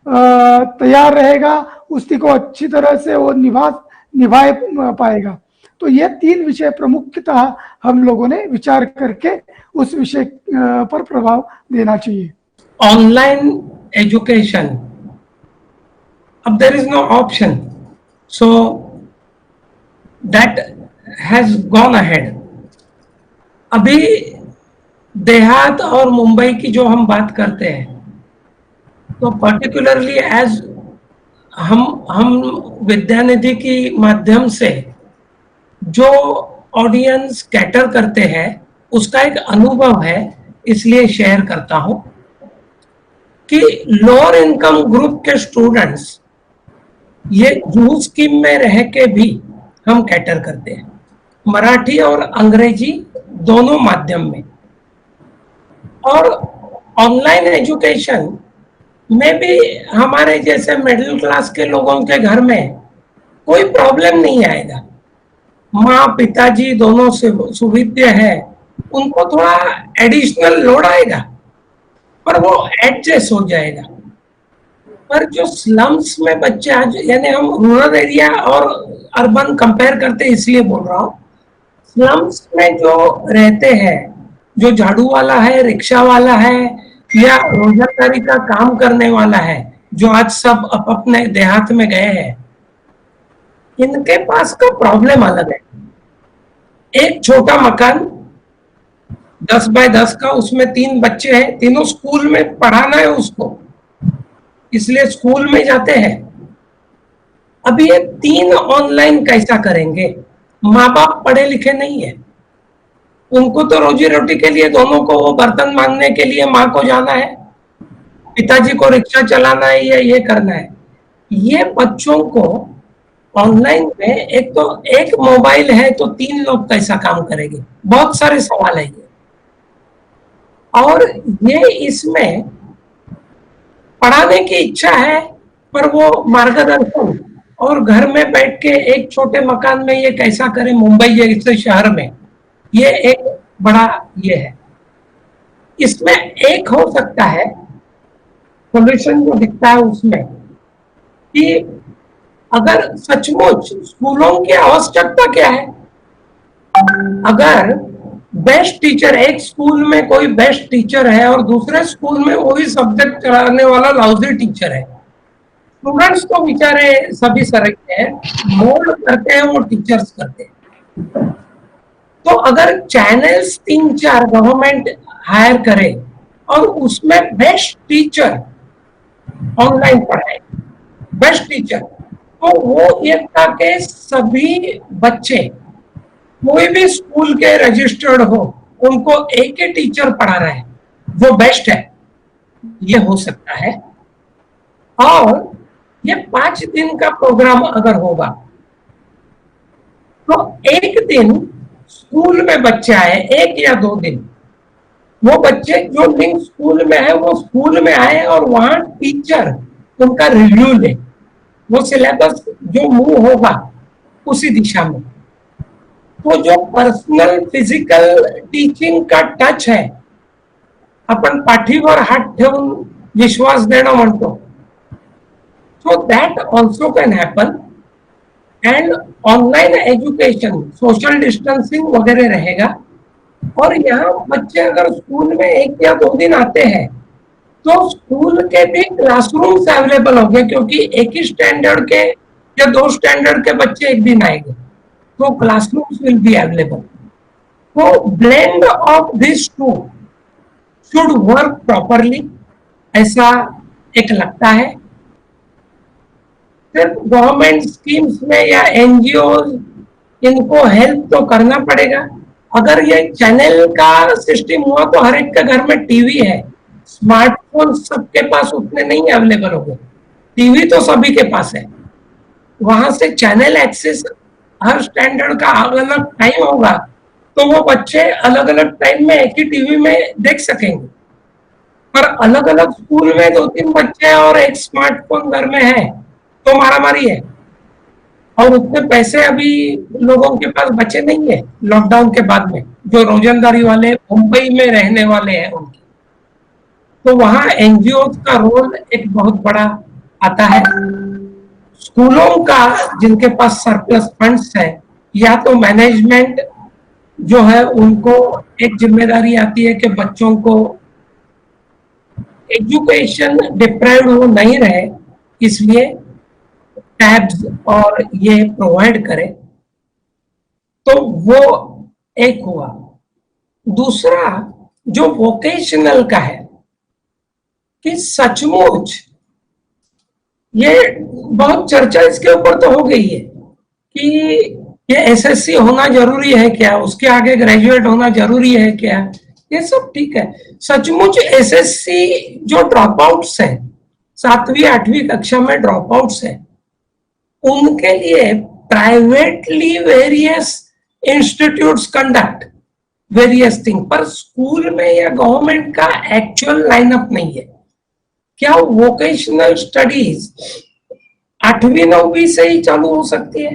तैयार रहेगा, उस स्थिति को अच्छी तरह से वो निभाए पाएगा। तो ये 3 विषय प्रमुखतः हम लोगों ने विचार करके उस विषय पर प्रभाव देना चाहिए। ऑनलाइन एजुकेशन, अब there is no option, so that has gone ahead. अभी देहात और मुंबई की जो हम बात करते हैं तो पर्टिकुलरली एज हम विद्यानिधि की माध्यम से जो ऑडियंस कैटर करते हैं उसका एक अनुभव है, इसलिए शेयर करता हूं कि लोअर इनकम ग्रुप के स्टूडेंट्स ये जूह स्कीम में रह के भी हम कैटर करते हैं, मराठी और अंग्रेजी दोनों माध्यम में। और ऑनलाइन एजुकेशन में भी हमारे जैसे मिडिल क्लास के लोगों के घर में कोई प्रॉब्लम नहीं आएगा। माँ पिताजी दोनों से सुविधा है, उनको थोड़ा एडिशनल लोड आएगा पर वो एडजस्ट हो जाएगा। पर जो स्लम्स में बच्चे आज, यानी हम रूरल एरिया और अर्बन कंपेयर करते इसलिए बोल रहा हूँ, स्लम्स में जो रहते हैं, जो झाड़ू वाला है, रिक्शा वाला है या रोजगारी का काम करने वाला है, जो आज सब अपने देहात में गए हैं, इनके पास का प्रॉब्लम अलग है। एक छोटा मकान 10 बाय 10 का, उसमें 3 बच्चे हैं, तीनों स्कूल में पढ़ाना है उसको, इसलिए स्कूल में जाते हैं। अब ये 3 ऑनलाइन कैसा करेंगे? माँ बाप पढ़े लिखे नहीं है, उनको तो रोजी रोटी के लिए दोनों को वो बर्तन मांगने के लिए माँ को जाना है, पिताजी को रिक्शा चलाना है या ये करना है। ये बच्चों को ऑनलाइन में एक मोबाइल है तो 3 लोग कैसा काम करेंगे? बहुत सारे सवाल है ये। और ये इसमें पढ़ाने की इच्छा है पर वो मार्गदर्शन, और घर में बैठ के एक छोटे मकान में ये कैसा करें मुंबई जैसे शहर में, ये एक बड़ा ये है। इसमें एक हो सकता है सोल्यूशन जो दिखता है उसमें कि अगर सचमुच स्कूलों की आवश्यकता क्या है, अगर बेस्ट टीचर, एक स्कूल में कोई बेस्ट टीचर है और दूसरे स्कूल में वही सब्जेक्ट कराने वाला लाउजी टीचर है, स्टूडेंट्स तो बेचारे सभी सरकते हैं, मोल्ड करते हैं वो टीचर्स करते हैं। तो अगर चैनल्स 3-4 गवर्नमेंट हायर करे और उसमें बेस्ट टीचर ऑनलाइन पढ़ाए, बेस्ट टीचर, तो वो ये था कि सभी बच्चे कोई भी स्कूल के रजिस्टर्ड हो उनको एक ही टीचर पढ़ा रहा है, वो बेस्ट है, ये हो सकता है। और ये 5 दिन का प्रोग्राम अगर होगा तो एक दिन स्कूल में बच्चे आए, 1 या 2 दिन वो बच्चे जो लिंक स्कूल में है वो स्कूल में आए और वहां टीचर उनका रिव्यू ले, वो सिलेबस जो मूव होगा उसी दिशा में। तो जो पर्सनल फिजिकल टीचिंग का टच है, आपण पाठीवर हात ठेवून विश्वास देणं म्हणतो, so that also can happen, and online education social distancing वगैरह रहेगा। और यहाँ बच्चे अगर स्कूल में 1 या 2 दिन आते हैं तो स्कूल के भी क्लासरूम्स अवेलेबल होंगे, क्योंकि एक ही स्टैंडर्ड के या 2 स्टैंडर्ड के बच्चे एक दिन आएंगे, तो क्लासरूम्स विल बी अवेलेबल। तो blend of this two should work properly, ऐसा एक लगता है। सिर्फ गवर्नमेंट स्कीम्स में या एनजीओ इनको हेल्प तो करना पड़ेगा। अगर ये चैनल का सिस्टम हुआ तो हर एक के घर में टीवी है, स्मार्टफोन सबके पास उतने नहीं अवेलेबल होंगे, टीवी तो सभी के पास है, वहां से चैनल एक्सेस हर स्टैंडर्ड का अलग अलग टाइम होगा, तो वो बच्चे अलग अलग टाइम में एक ही टीवी में देख सकेंगे। पर अलग अलग स्कूल में 2-3 बच्चे और एक स्मार्टफोन घर में है तो मारामारी है, और उतने पैसे अभी लोगों के पास बचे नहीं है लॉकडाउन के बाद में, जो रोजंदारी वाले मुंबई में रहने वाले हैं उनकी। तो वहां एनजीओ का रोल एक बहुत बड़ा आता है। स्कूलों का जिनके पास सरप्लस फंड्स है, या तो मैनेजमेंट जो है उनको एक जिम्मेदारी आती है कि बच्चों को एजुकेशन डिप्राइव्ड हो नहीं रहे, इसलिए टैब्स और ये प्रोवाइड करे, तो वो एक हुआ। दूसरा जो वोकेशनल का है कि सचमुच ये बहुत चर्चा इसके ऊपर तो हो गई है कि ये एसएससी होना जरूरी है क्या, उसके आगे ग्रेजुएट होना जरूरी है क्या, ये सब ठीक है। सचमुच एसएससी जो ड्रॉप आउट्स है, 7वीं 8वीं कक्षा में ड्रॉप आउट्स है, उनके लिए privately various institutes conduct various thing, पर स्कूल में या गवर्नमेंट का एक्चुअल लाइनअप नहीं है। क्या वोकेशनल स्टडीज 8वीं 9वीं से ही चालू हो सकती है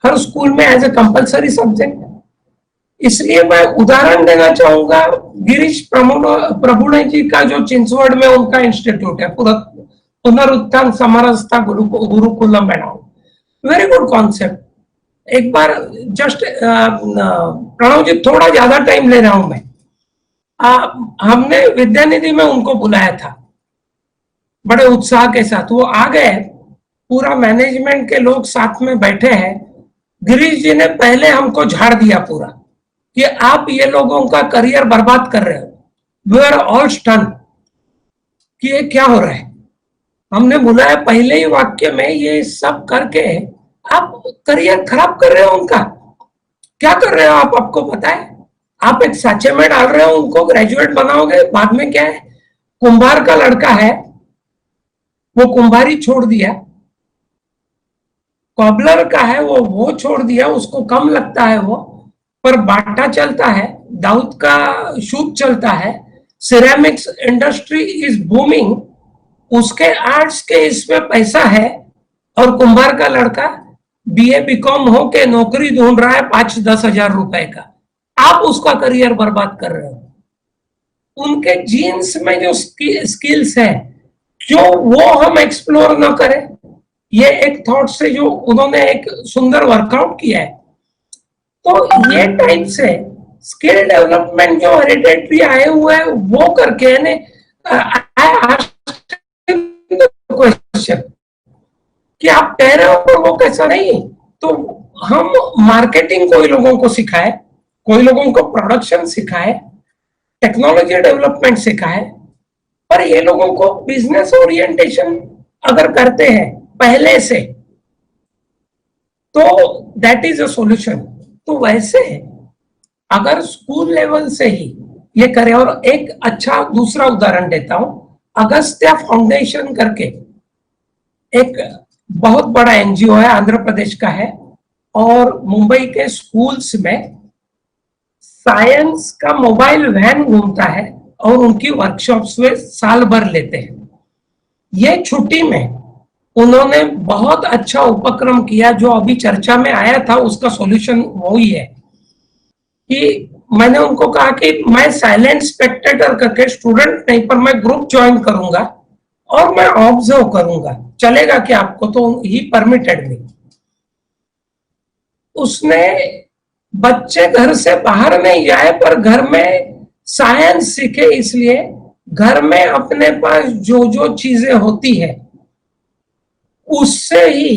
हर स्कूल में एज ए कंपलसरी सब्जेक्ट? इसलिए मैं उदाहरण देना चाहूंगा, गिरीश प्रभुणे जी का जो चिंचवड़ में उनका इंस्टीट्यूट है, पुनरुत्थान समरसता Gurukulam and all, very good concept. एक बार जस्ट प्रणव जी, थोड़ा ज्यादा टाइम ले रहा हूं मैं, हमने विद्यानिधि में उनको बुलाया था बड़े उत्साह के साथ, वो आ गए, पूरा मैनेजमेंट के लोग साथ में बैठे हैं। गिरीश जी ने पहले हमको झाड़ दिया पूरा कि आप ये लोगों का करियर बर्बाद कर रहे हो, वी आर ऑल स्टन कि ये क्या हो रहा है। हमने बुलाया, पहले ही वाक्य में ये सब करके आप करियर खराब कर रहे हो उनका, क्या कर रहे हो आप, आपको पता है? आप एक साचे में डाल रहे हो उनको, ग्रेजुएट बनाओगे, बाद में क्या है, कुंभार का लड़का है वो कुंभारी छोड़ दिया, कॉबलर का है वो छोड़ दिया, उसको कम लगता है वो, पर बाटा चलता है, दाऊद का शूट चलता है, सिरेमिक्स इंडस्ट्री इज बूमिंग, उसके आर्ट्स के इसमें पैसा है, और कुंभार का लड़का बीए बीकॉम हो के नौकरी ढूंढ रहा है 5-10 हजार रुपए का, आप उसका करियर बर्बाद कर रहे हो। उनके जीन्स में जो स्किल्स है, जो वो हम एक्सप्लोर ना करें, ये एक थॉट से जो उन्होंने एक सुंदर वर्कआउट किया है। तो ये टाइप से स्किल डेवलपमेंट जो हेरिडेटरी आए हुए हैं वो करके क्वेश्चन कि आप कह रहे हो पर वो कैसा नहीं, तो हम मार्केटिंग कोई लोगों को सिखाए, कोई लोगों को प्रोडक्शन सिखाए, टेक्नोलॉजी डेवलपमेंट सिखाए, पर ये लोगों को बिजनेस ओरिएंटेशन अगर करते हैं पहले से तो दैट इज अ सॉल्यूशन। तो वैसे अगर स्कूल लेवल से ही ये करें, और एक अच्छा दूसरा उदाहरण देता हूं, अगस्त्या फाउंडेशन करके एक बहुत बड़ा एनजीओ है, आंध्र प्रदेश का है, और मुंबई के स्कूल्स में साइंस का मोबाइल वैन घूमता है और उनकी वर्कशॉप्स में साल भर लेते हैं। ये छुट्टी में उन्होंने बहुत अच्छा उपक्रम किया, जो अभी चर्चा में आया था, उसका सॉल्यूशन वही है कि मैंने उनको कहा कि मैं साइलेंट स्पेक्टेटर करके स्टूडेंट नहीं, पर मैं ग्रुप ज्वाइन करूंगा और मैं ऑब्जर्व करूंगा, चलेगा कि आपको? तो ही परमिटेड मी। उसने बच्चे घर से बाहर नहीं जाए पर घर में साइंस सीखे, इसलिए घर में अपने पास जो जो चीजें होती है उससे ही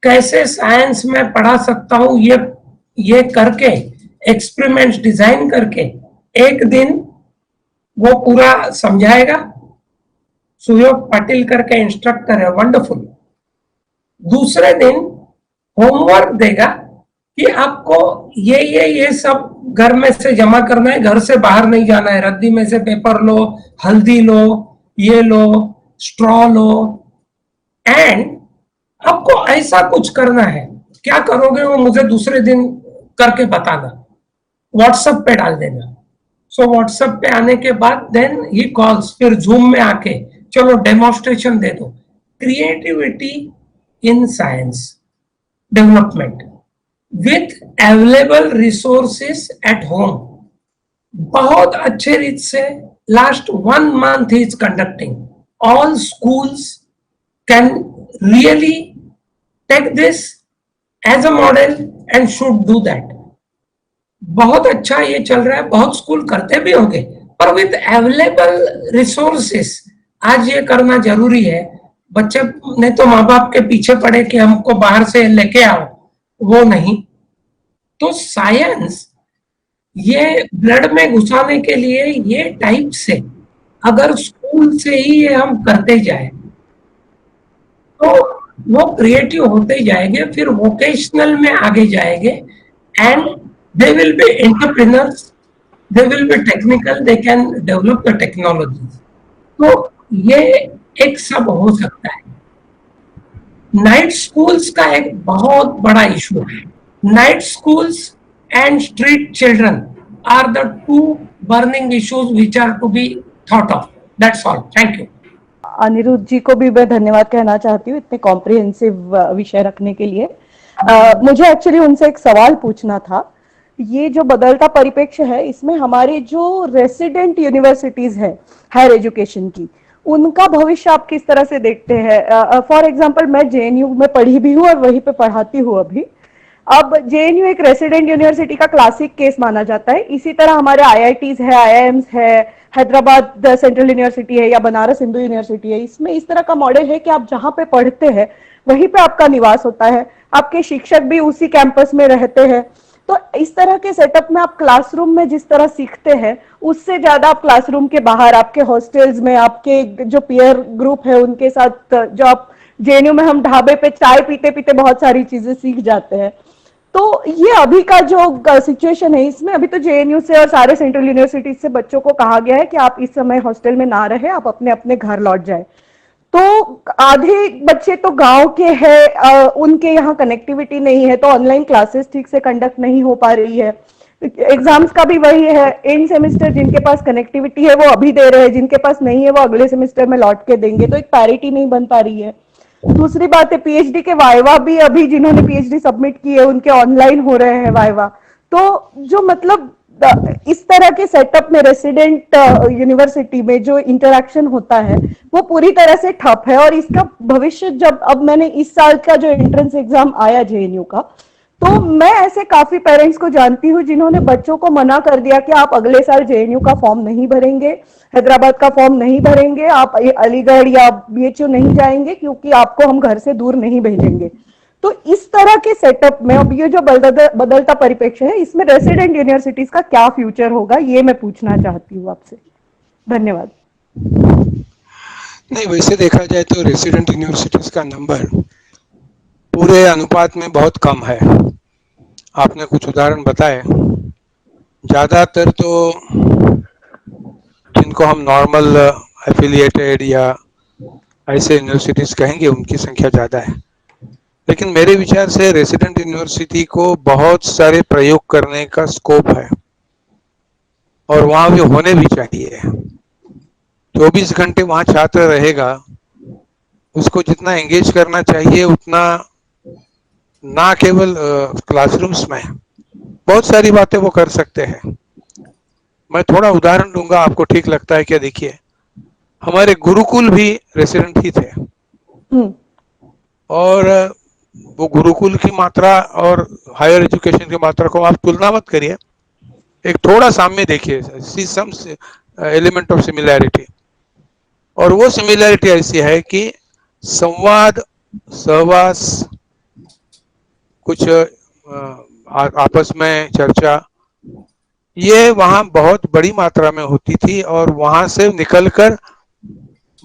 कैसे साइंस में पढ़ा सकता हूं, ये करके एक्सपेरिमेंट्स डिजाइन करके एक दिन वो पूरा समझाएगा। सुयोग पाटिल करके इंस्ट्रक्टर है, वंडरफुल। दूसरे दिन होमवर्क देगा कि आपको ये सब घर में से जमा करना है, घर से बाहर नहीं जाना है, रद्दी में से पेपर लो, हल्दी लो, ये लो, स्ट्रॉ लो, एंड आपको ऐसा कुछ करना है। क्या करोगे वो मुझे दूसरे दिन करके बताना, व्हाट्सएप पे डाल देना। सो व्हाट्सएप पे आने के बाद देन ही कॉल्स, फिर जूम में आके चलो डेमोन्स्ट्रेशन दे दो। Creativity in science development with available resources at home, बहुत अच्छे रीत से लास्ट 1 month ही is conducting. All schools can really take this as a model and should do that. बहुत अच्छा ये चल रहा है, बहुत स्कूल करते भी होंगे, पर विथ अवेलेबल रिसोर्सेस आज ये करना जरूरी है। बच्चे ने तो माँ बाप के पीछे पड़े कि हमको बाहर से लेके आओ, वो नहीं। तो साइंस ये ब्लड में घुसाने के लिए ये टाइप से अगर स्कूल से ही ये हम करते जाए तो वो क्रिएटिव होते जाएंगे, फिर वोकेशनल में आगे जाएंगे, and they will be entrepreneurs, they will be technical, they can develop the technologies। तो ये एक सब हो सकता है। नाइट स्कूल्स का एक बहुत बड़ा इशू है। Night schools and street children are the 2 burning issues which are to be thought of। That's all। Thank you। Anirudh ji को भी मैं धन्यवाद कहना चाहती हूँ इतने कॉम्प्रिहेंसिव विषय रखने के लिए। मुझे एक्चुअली उनसे एक सवाल पूछना था। ये जो बदलता परिप्रेक्ष्य है, इसमें हमारे जो रेसिडेंट यूनिवर्सिटीज है हायर एजुकेशन की, उनका भविष्य आप किस तरह से देखते हैं? फॉर एग्जांपल मैं जेएनयू में पढ़ी भी हूँ और वहीं पे पढ़ाती हूँ अभी। अब जेएनयू एक रेसिडेंट यूनिवर्सिटी का क्लासिक केस माना जाता है। इसी तरह हमारे आईआईटीज है, आईआईएम्स है, हैदराबाद सेंट्रल यूनिवर्सिटी है या बनारस हिंदू यूनिवर्सिटी है। इसमें इस तरह का मॉडल है कि आप जहाँ पे पढ़ते हैं वहीं पे आपका निवास होता है, आपके शिक्षक भी उसी कैंपस में रहते हैं। तो इस तरह के सेटअप में आप क्लासरूम में जिस तरह सीखते हैं, उससे ज्यादा आप क्लासरूम के बाहर आपके हॉस्टल्स में आपके जो पीयर ग्रुप है उनके साथ, जो आप जेएनयू में हम ढाबे पे चाय पीते पीते बहुत सारी चीजें सीख जाते हैं। तो ये अभी का जो सिचुएशन है, इसमें अभी तो जेएनयू से और सारे सेंट्रल यूनिवर्सिटी से बच्चों को कहा गया है कि आप इस समय हॉस्टल में ना रहे, आप अपने अपने घर लौट जाए। तो आधे बच्चे तो गांव के हैं, उनके यहाँ कनेक्टिविटी नहीं है, तो ऑनलाइन क्लासेस ठीक से कंडक्ट नहीं हो पा रही है। एग्जाम्स का भी वही है, एंड सेमेस्टर जिनके पास कनेक्टिविटी है वो अभी दे रहे हैं, जिनके पास नहीं है वो अगले सेमेस्टर में लौट के देंगे। तो एक पैरिटी नहीं बन पा रही है। दूसरी बात है, पीएचडी के वाइवा भी अभी जिन्होंने पीएचडी सबमिट की है उनके ऑनलाइन हो रहे हैं वाइवा। तो जो मतलब इस तरह के सेटअप में रेसिडेंट यूनिवर्सिटी में जो इंटरेक्शन होता है वो पूरी तरह से ठप है। और इसका भविष्य, जब अब मैंने इस साल का जो एंट्रेंस एग्जाम आया जेएनयू का, तो मैं ऐसे काफी पेरेंट्स को जानती हूँ जिन्होंने बच्चों को मना कर दिया कि आप अगले साल जेएनयू का फॉर्म नहीं भरेंगे, हैदराबाद का फॉर्म नहीं भरेंगे, आप अलीगढ़ या बीएचयू नहीं जाएंगे, क्योंकि आपको हम घर से दूर नहीं भेजेंगे। तो इस तरह के सेटअप में अब ये जो बदलता परिप्रेक्ष्य है, इसमें रेसिडेंट यूनिवर्सिटीज का क्या फ्यूचर होगा, ये मैं पूछना चाहती हूँ आपसे। धन्यवाद। नहीं, वैसे देखा जाए तो रेसिडेंट यूनिवर्सिटीज का नंबर पूरे अनुपात में बहुत कम है। आपने कुछ उदाहरण बताए, ज्यादातर तो जिनको हम नॉर्मल एफिलिएटेड या ऐसे यूनिवर्सिटीज कहेंगे उनकी संख्या ज्यादा है, लेकिन मेरे विचार से रेसिडेंट यूनिवर्सिटी को बहुत सारे प्रयोग करने का स्कोप है और वहां भी होने भी चाहिए। 24 घंटे वहां छात्र रहेगा, उसको जितना एंगेज करना चाहिए उतना ना केवल क्लासरूम्स में, बहुत सारी बातें वो कर सकते हैं। मैं थोड़ा उदाहरण दूंगा, आपको ठीक लगता है क्या? देखिए, हमारे गुरुकुल भी रेसिडेंट ही थे और वो गुरुकुल की मात्रा और हायर एजुकेशन की मात्रा को आप तुलना मत करिए, एक थोड़ा सामने देखिए, सी सम एलिमेंट ऑफ सिमिलैरिटी। और वो सिमिलैरिटी ऐसी है कि संवाद, सहवास, कुछ आपस में चर्चा, ये वहां बहुत बड़ी मात्रा में होती थी और वहां से निकलकर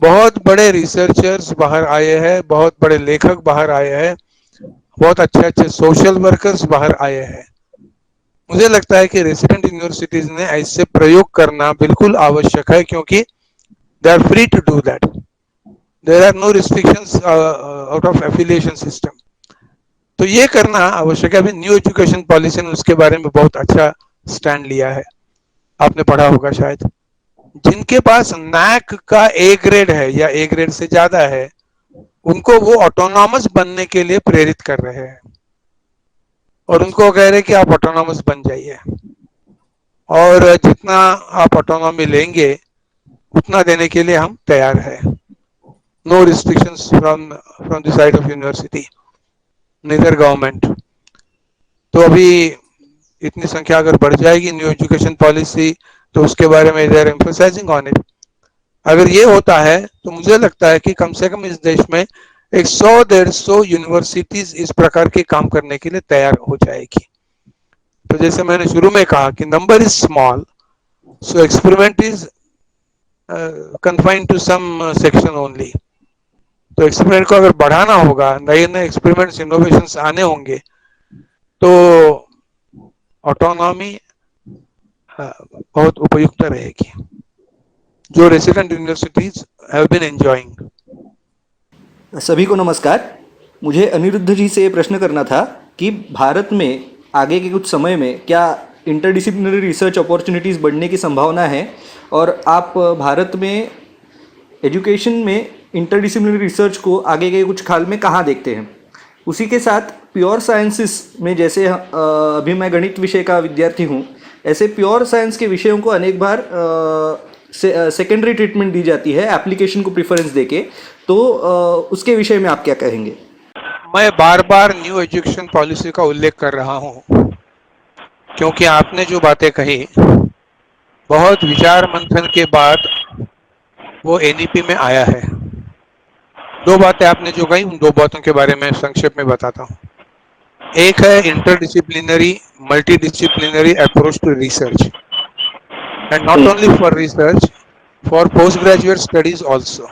बहुत बड़े रिसर्चर्स बाहर आए हैं, बहुत बड़े लेखक बाहर आए हैं, बहुत अच्छे अच्छे सोशल वर्कर्स बाहर आए हैं। मुझे लगता है कि रेसिडेंट यूनिवर्सिटीज ने ऐसे प्रयोग करना बिल्कुल आवश्यक है, क्योंकि they are free to do that, there are no restrictions out of affiliation system. तो ये करना आवश्यक है। अभी न्यू एजुकेशन पॉलिसी ने उसके बारे में बहुत अच्छा स्टैंड लिया है, आपने पढ़ा होगा शायद। जिनके पास नैक का ए ग्रेड है या ए ग्रेड से ज्यादा है, उनको वो ऑटोनॉमस बनने के लिए प्रेरित कर रहे हैं और उनको कह रहे हैं कि आप ऑटोनॉमस बन जाइए और जितना आप ऑटोनॉमी लेंगे उतना देने के लिए हम तैयार है। No restrictions from the side of university, neither government. तो अभी इतनी संख्या अगर बढ़ जाएगी न्यू एजुकेशन पॉलिसी, तो उसके बारे में they are emphasizing on it. अगर ये होता है तो मुझे लगता है कि कम से कम इस देश में एक 100-150 यूनिवर्सिटीज इस प्रकार के काम करने के लिए तैयार हो जाएगी। तो जैसे मैंने शुरू में कहा कि number is small, so experiment is confined to some section only. तो एक्सपेरिमेंट को अगर बढ़ाना होगा, नए नए एक्सपेरिमेंट्स, इनोवेशंस आने होंगे, तो ऑटोनॉमी बहुत उपयुक्त रहेगी, जो resident universities have been enjoying. सभी को नमस्कार। मुझे अनिरुद्ध जी से प्रश्न करना था कि भारत में आगे के कुछ समय में क्या इंटरडिसिप्लिनरी रिसर्च अपॉर्चुनिटीज़ बढ़ने की संभावना है, और आप भारत में एजुकेशन में इंटरडिसिप्लिनरी रिसर्च को आगे के कुछ काल में कहाँ देखते हैं? उसी के साथ प्योर साइंसेस में, जैसे अभी मैं गणित विषय का विद्यार्थी हूँ, ऐसे प्योर साइंस के विषयों को अनेक बार सेकेंडरी ट्रीटमेंट दी जाती है एप्लीकेशन को प्रेफरेंस देके, तो उसके विषय में आप क्या कहेंगे? मैं बार बार न्यू एजुकेशन पॉलिसी का उल्लेख कर रहा हूँ क्योंकि आपने जो बातें कही, बहुत विचार मंथन के बाद वो एनईपी में आया है। दो बातें आपने जो कही, उन दो बातों के बारे में संक्षेप में बताता हूँ। एक है interdisciplinary, multidisciplinary approach to research, and not only for research, for post graduate studies also.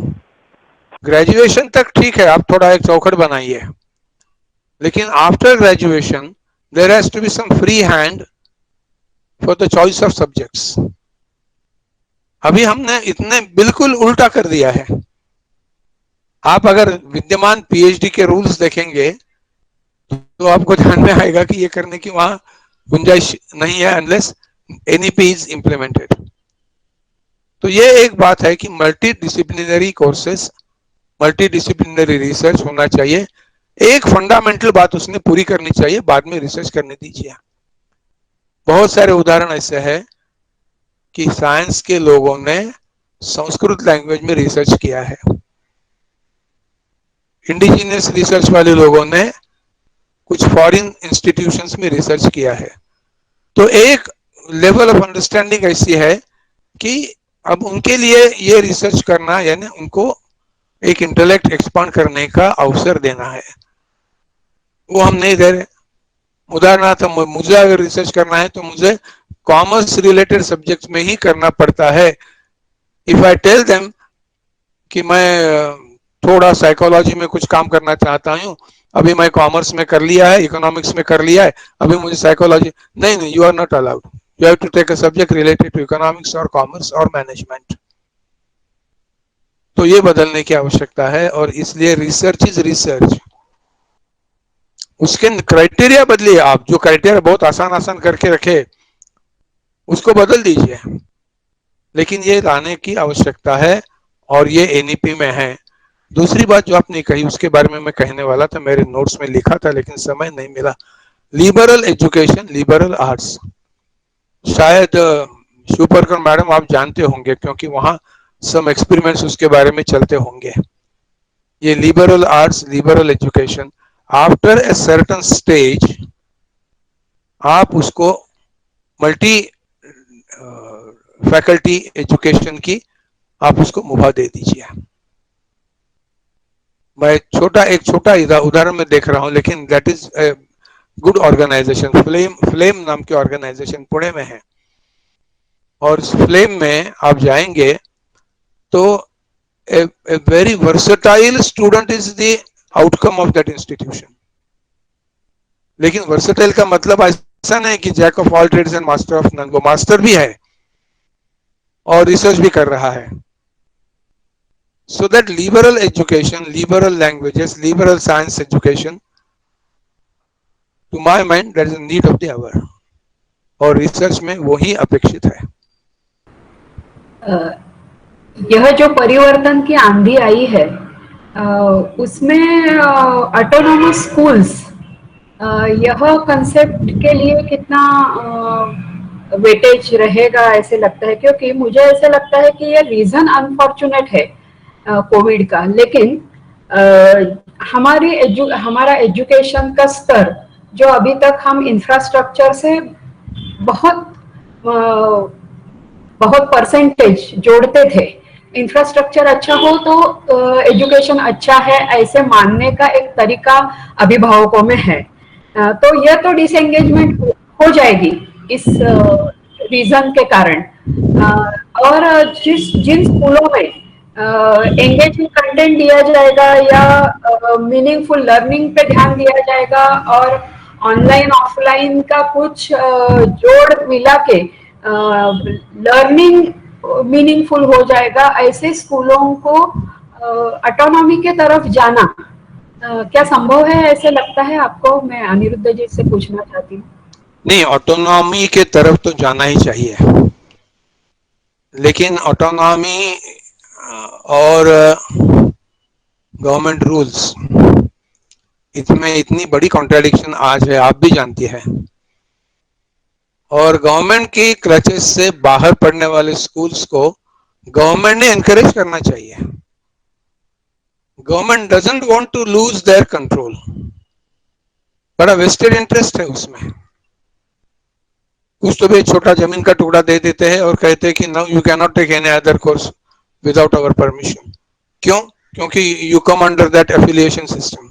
Graduation तक ठीक है, आप थोड़ा एक चौखट बनाइए, लेकिन after graduation there has to be some free hand for the choice of subjects. अभी हमने इतने बिल्कुल उल्टा कर दिया है। आप अगर विद्यमान पीएचडी के रूल्स देखेंगे तो आपको ध्यान में आएगा कि ये करने की वहां गुंजाइश नहीं है अनलेस एनईपी इज इम्प्लीमेंटेड। तो ये एक बात है कि multi disciplinary courses, multi disciplinary research होना चाहिए। एक फंडामेंटल बात उसने पूरी करनी चाहिए, बाद में रिसर्च करने दीजिए। बहुत सारे उदाहरण ऐसे हैं कि साइंस के लोगों ने संस्कृत लैंग्वेज में रिसर्च किया है, इंडिजिनियस रिसर्च वाले लोगों ने कुछ फॉरेन इंस्टीट्यूशंस में रिसर्च किया है। तो एक लेवल ऑफ अंडरस्टैंडिंग ऐसी है कि अब उनके लिए ये रिसर्च करना यानी उनको एक इंटेलेक्ट एक्सपांड करने का अवसर देना है। वो हम नहीं दे रहे। उदाहरणार्थ मुझे अगर रिसर्च करना है तो मुझे कॉमर्स रिलेटेड सब्जेक्ट में ही करना पड़ता है। इफ आई टेल देम कि मैं थोड़ा साइकोलॉजी में कुछ काम करना चाहता हूँ, अभी मैं कॉमर्स में कर लिया है, इकोनॉमिक्स में कर लिया है, अभी मुझे साइकोलॉजी नहीं, नहीं, you are not allowed, you have to take a subject related to economics और कॉमर्स और मैनेजमेंट। तो ये बदलने की आवश्यकता है, और इसलिए रिसर्च इज रिसर्च। उसके क्राइटेरिया बदलिए आप, जो क्राइटेरिया बहुत आसान आसान करके रखे उसको बदल दीजिए, लेकिन ये लाने की आवश्यकता है, और ये एनईपी में है। दूसरी बात जो आपने कही उसके बारे में मैं कहने वाला था, मेरे नोट्स में लिखा था लेकिन समय नहीं मिला। लिबरल एजुकेशन, लिबरल आर्ट्स, शायद शिवपर्कर मैडम आप जानते होंगे क्योंकि वहां सम एक्सपेरिमेंट्स उसके बारे में चलते होंगे। ये liberal arts, liberal education, after a certain stage आप उसको मल्टी फैकल्टी एजुकेशन की आप उसको मुभा दे दीजिए। मैं एक छोटा उदाहरण में देख रहा हूं, लेकिन that is good organization. Flame नाम की ऑर्गेनाइजेशन पुणे में है, और इस फ्लेम में आप जाएंगे तो a very versatile student is the outcome of that institution। लेकिन versatile का मतलब ऐसा नहीं कि jack of all trades and master of none, वो मास्टर भी है और रिसर्च भी कर रहा है। So that liberal education, liberal languages, liberal science education, to my mind, that is a need of the hour, और रिसर्च में वही अपेक्षित है। यह जो परिवर्तन की आंधी आई है उसमें ऑटोनॉमस स्कूल्स, यह कंसेप्ट के लिए कितना वेटेज रहेगा ऐसे लगता है? क्योंकि मुझे ऐसे लगता है कि ये रीजन अनफॉर्चुनेट है कोविड का, लेकिन हमारा एजुकेशन का स्तर जो अभी तक हम इंफ्रास्ट्रक्चर से बहुत परसेंटेज जोड़ते थे, इंफ्रास्ट्रक्चर अच्छा हो तो एजुकेशन अच्छा है ऐसे मानने का एक तरीका अभिभावकों में है। तो यह तो डिसएंगेजमेंट हो जाएगी इस रीजन के कारण। और जिन स्कूलों में एंगेजिंग कंटेंट दिया जाएगा या मीनिंगफुल लर्निंग पे ध्यान दिया जाएगा और ऑनलाइन ऑफलाइन का कुछ जोड़ मिला के लर्निंग मीनिंगफुल हो जाएगा, ऐसे स्कूलों को ऑटोनॉमी के तरफ जाना क्या संभव है ऐसे लगता है आपको? मैं अनिरुद्ध जी से पूछना चाहती हूँ। नहीं, ऑटोनॉमी के तरफ तो जाना ही चाहिए, लेकिन ऑटोनॉमी और गवर्नमेंट रूल्स, इसमें इतनी बड़ी कॉन्ट्राडिक्शन आज है, आप भी जानती है। और गवर्नमेंट की क्लचेस से बाहर पड़ने वाले स्कूल्स को गवर्नमेंट ने एनकरेज करना चाहिए। Government doesn't want to lose their control, बड़ा वेस्टेड इंटरेस्ट है उसमें। कुछ तो भी छोटा जमीन का टुकड़ा दे देते हैं और कहते हैं कि now you can not take any other course without our permission. क्यों? क्योंकि you come under that affiliation system.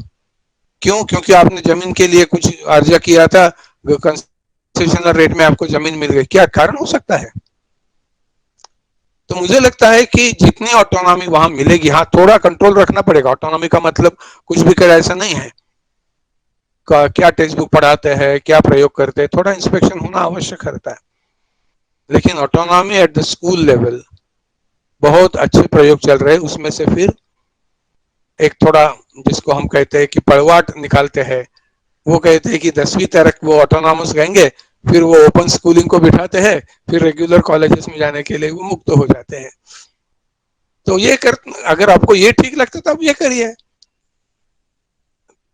क्यों? क्योंकि आपने जमीन के लिए कुछ अर्जा किया था, कंसेशनल रेट में आपको जमीन मिल गई। क्या कारण हो सकता है? तो मुझे लगता है कि जितनी ऑटोनॉमी वहां मिलेगी, हाँ थोड़ा कंट्रोल रखना पड़ेगा। ऑटोनॉमी का मतलब कुछ भी करे ऐसा नहीं है, क्या टेक्स्ट बुक पढ़ाते हैं, क्या प्रयोग करते हैं, थोड़ा इंस्पेक्शन होना आवश्यक रहता है। लेकिन autonomy at the school level बहुत अच्छे प्रयोग चल रहे हैं। उसमें से फिर एक थोड़ा जिसको हम कहते हैं कि पड़वाट निकालते हैं, वो कहते हैं कि 10वीं तक वो ऑटोनॉमस रहेंगे, फिर वो ओपन स्कूलिंग को बिठाते हैं, फिर रेगुलर कॉलेजेस में जाने के लिए वो मुक्त हो जाते हैं। तो ये अगर आपको ये ठीक लगता तो आप ये करिए।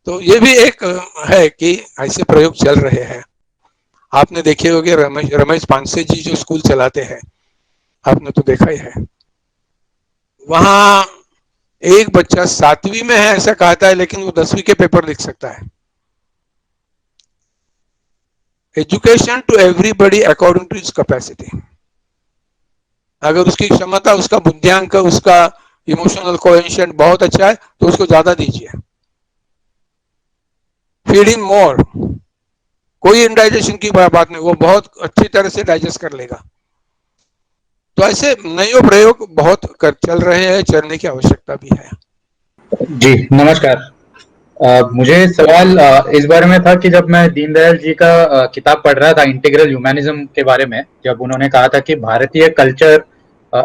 तो ये भी एक है कि ऐसे प्रयोग चल रहे हैं। आपने देखे होंगे रमेश पांसे जी जो स्कूल चलाते हैं, आपने तो देखा ही है। वहां एक बच्चा 7वीं में है ऐसा कहता है, लेकिन वो 10वीं के पेपर लिख सकता है। Education to everybody according to his capacity. अगर उसकी क्षमता, उसका बुद्धियांक, उसका इमोशनल कोएफिशिएंट बहुत अच्छा है तो उसको ज्यादा दीजिए। फीड इन मोर, कोई इंडाइजेशन की बात नहीं, वो बहुत अच्छी तरह से डाइजेस्ट कर लेगा। तो ऐसे नए प्रयोग बहुत चल रहे हैं, चलने की आवश्यकता भी है। जी नमस्कार। मुझे सवाल इस बारे में था कि जब मैं दीनदयाल जी का किताब पढ़ रहा था इंटीग्रल ह्यूमैनिज्म के बारे में, जब उन्होंने कहा था कि भारतीय कल्चर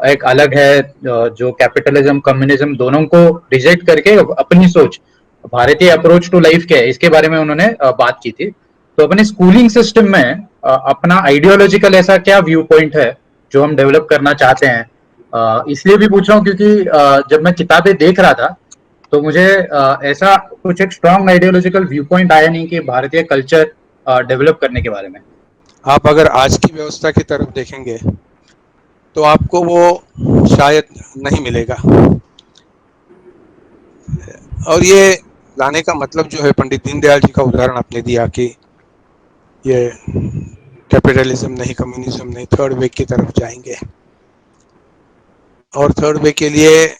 एक अलग है, जो कैपिटलिज्म कम्युनिज्म दोनों को रिजेक्ट करके अपनी सोच, भारतीय अप्रोच टू लाइफ क्या है, इसके बारे में उन्होंने बात की थी। तो अपने स्कूलिंग सिस्टम में अपना आइडियोलॉजिकल ऐसा क्या व्यू पॉइंट है जो हम डेवलप करना चाहते हैं? इसलिए भी पूछ रहा हूँ क्योंकि जब मैं किताबें देख रहा था तो मुझे ऐसा कुछ एक स्ट्रॉन्ग आइडियोलॉजिकल व्यू पॉइंट आया नहीं कि भारतीय कल्चर डेवलप करने के बारे में। आप अगर आज की व्यवस्था की तरफ देखेंगे तो आपको वो शायद नहीं मिलेगा। और ये लाने का मतलब जो है, पंडित दीनदयाल जी का उदाहरण आपने दिया कि ये कैपिटलिज्म नहीं, कम्युनिज्म नहीं, थर्ड वे की तरफ जाएंगे। और थर्ड वे के लिए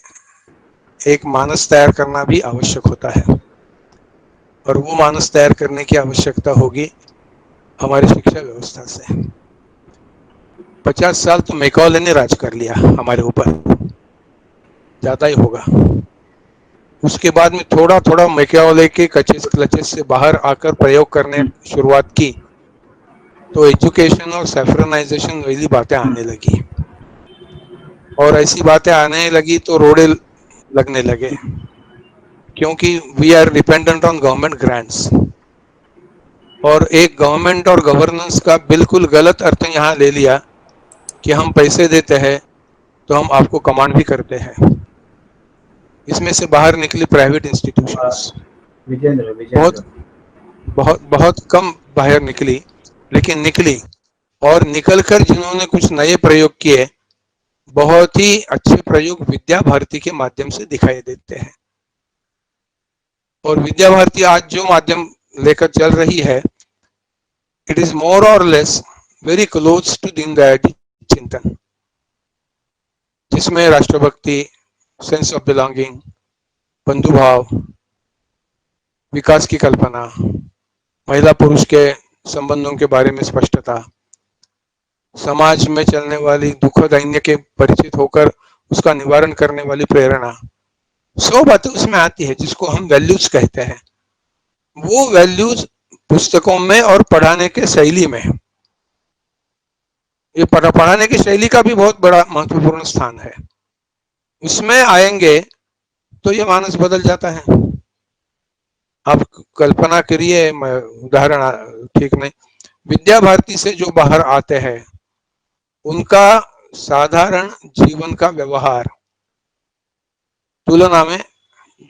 एक मानस तैयार करना भी आवश्यक होता है, और वो मानस तैयार करने की आवश्यकता होगी हमारी शिक्षा व्यवस्था से। 50 साल तो मैकॉले ने राज कर लिया हमारे ऊपर, ज्यादा ही होगा। उसके बाद में थोड़ा थोड़ा मैकॉले के क्लचेस से बाहर आकर प्रयोग करने शुरुआत की, तो एजुकेशन और सैफ्रनाइजेशन वाली बातें आने लगी, और ऐसी बातें आने लगी तो रोड़े लगने लगे, क्योंकि we are dependent on government grants. और एक गवर्नमेंट और गवर्नेंस का बिल्कुल गलत अर्थ यहाँ ले लिया कि हम पैसे देते हैं तो हम आपको कमांड भी करते हैं। इसमें से बाहर निकली प्राइवेट इंस्टीट्यूशंस बहुत बहुत बहुत कम बाहर निकली, लेकिन निकली, और निकलकर जिन्होंने कुछ नए प्रयोग किए, बहुत ही अच्छे प्रयोग विद्या भारती के माध्यम से दिखाई देते हैं। और विद्या भारती आज जो माध्यम लेकर चल रही है, इट इज मोर और less very close to Deendayal चिंतन, जिसमें राष्ट्रभक्ति, सेंस ऑफ बिलोंगिंग, बंधुभाव, विकास की कल्पना, महिला पुरुष के संबंधों के बारे में स्पष्टता, समाज में चलने वाली दुख दैन्य के परिचित होकर उसका निवारण करने वाली प्रेरणा, सब बातें उसमें आती है, जिसको हम वैल्यूज कहते हैं। वो वैल्यूज पुस्तकों में और पढ़ाने के शैली में, ये पढ़ाने की शैली का भी बहुत बड़ा महत्वपूर्ण स्थान है। उसमें आएंगे तो ये मानस बदल जाता है। आप कल्पना करिए, उदाहरण ठीक नहीं, विद्या भारती से जो बाहर आते हैं उनका साधारण जीवन का व्यवहार तुलना में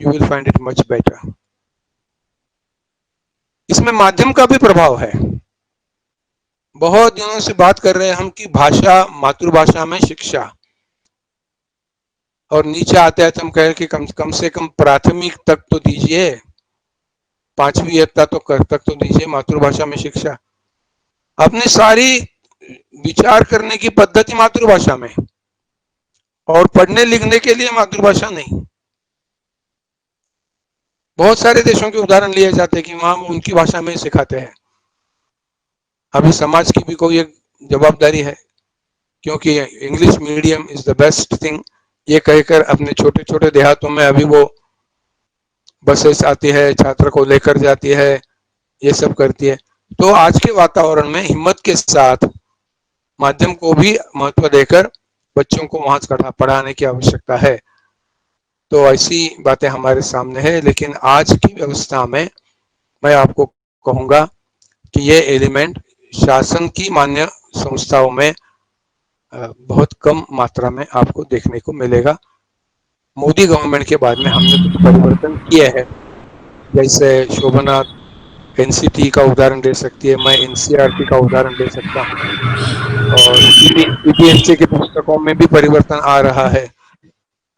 you will find it much better. इसमें माध्यम का भी प्रभाव है। बहुत दिनों से बात कर रहे हैं हम कि भाषा, मातृभाषा में शिक्षा, और नीचे आते हैं तो हम कहें कि कम से कम प्राथमिक तक तो दीजिए, 5वीं इयत्ता तक तो दीजिए मातृभाषा में शिक्षा। अपनी सारी विचार करने की पद्धति मातृभाषा में, और पढ़ने लिखने के लिए मातृभाषा नहीं। बहुत सारे देशों के उदाहरण लिए जाते हैं कि वहां उनकी भाषा में सिखाते हैं। अभी समाज की भी कोई एक जवाबदारी है, क्योंकि English medium is the best thing ये कहकर अपने छोटे छोटे देहातों में अभी वो बसेस आती है, छात्र को लेकर जाती है, ये सब करती है। तो आज के वातावरण में हिम्मत के साथ माध्यम को भी महत्व देकर बच्चों को वहां पढ़ाने की आवश्यकता है। तो ऐसी बातें हमारे सामने है, लेकिन आज की व्यवस्था में मैं आपको कहूंगा कि ये एलिमेंट शासन की मान्य संस्थाओं में बहुत कम मात्रा में आपको देखने को मिलेगा। मोदी गवर्नमेंट के बाद में हमने कुछ परिवर्तन किए हैं, जैसे शोभना एनसीटी का उदाहरण दे सकती है, मैं एनसीईआरटी का उदाहरण दे सकता हूँ, और सीबीएसई की पुस्तकों में भी परिवर्तन आ रहा है,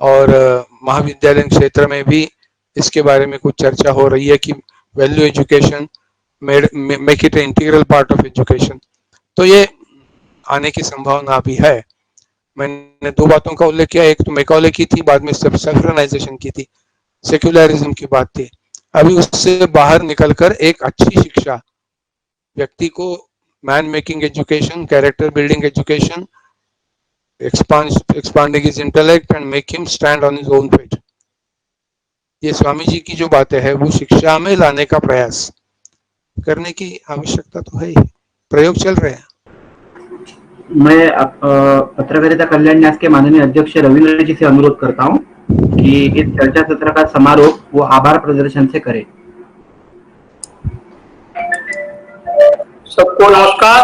और महाविद्यालय क्षेत्र में भी इसके बारे में कुछ चर्चा हो रही है कि value education make it integral part of education. तो ये आने की संभावना भी है। मैंने 2 बातों का उल्लेख किया, एक तो मैकॉले की थी, बाद में सैफ्रनाइजेशन की थी, सेक्युलरिज्म की बात थी। अभी उससे बाहर निकलकर एक अच्छी शिक्षा व्यक्ति को man making education, character building education, expanding his intellect and make him stand on his own feet. ये स्वामी जी की जो बातें है वो शिक्षा में लाने का प्रयास करने की आवश्यकता तो है ही, प्रयोग चल रहे हैं। मैं पत्रकारिता कल्याण न्यास के माननीय अध्यक्ष रविंद्र जी से अनुरोध करता हूं कि इस चर्चा सत्र का समारोह वो आभार प्रदर्शन से करें। सबको नमस्कार।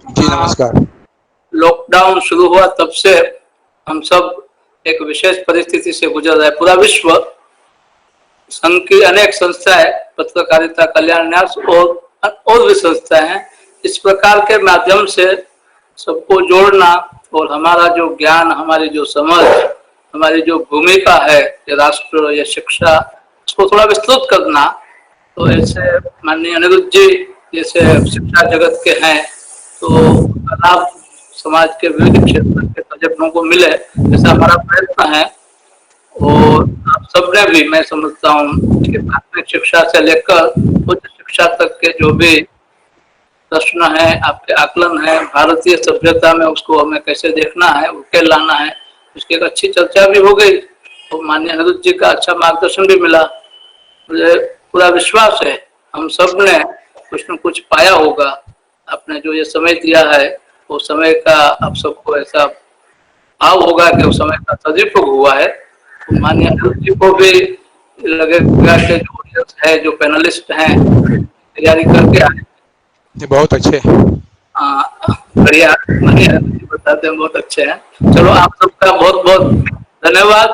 जी नमस्कार। लॉकडाउन शुरू हुआ तब से हम सब एक विशेष परिस्थिति से गुजर रहे। पूरा विश्व, संघ की अनेक संस्थाएं, पत्रकारिता कल्याण न्यास और भी संस्थाएं हैं, इस प्रकार के माध्यम से सबको जोड़ना और हमारा जो ज्ञान, हमारी जो समझ, हमारी जो भूमिका है या राष्ट्र या शिक्षा, उसको थोड़ा विस्तृत करना। तो ऐसे माननीय अनिरुद्ध जी जैसे शिक्षा जगत के हैं, तो लाभ समाज के विविध क्षेत्र के सजगों को मिले, ऐसा हमारा प्रयत्न है। और आप सबने भी, मैं समझता हूँ कि प्राथमिक शिक्षा से लेकर उच्च शिक्षा तक के जो भी प्रश्न है, आपके आकलन है, भारतीय सभ्यता में उसको हमें कैसे देखना है, उकेल लाना है, उसकी एक अच्छी चर्चा भी हो गई और माननीय अनिरुद्ध जी का अच्छा मार्गदर्शन भी मिला। मुझे पूरा विश्वास है हम सब ने कुछ न कुछ पाया होगा। आपने जो ये समय दिया है वो समय का आप सबको ऐसा भाव होगा कि उस समय का सदुपयोग हुआ है। तो माननीय अनिरुद्ध जी को भी लगेगा कि जो ऑडियंस है, जो पैनलिस्ट हैं, तैयारी करके आए, बहुत अच्छे, बढ़िया, बताते हैं बहुत अच्छे हैं। चलो आप सबका बहुत बहुत धन्यवाद।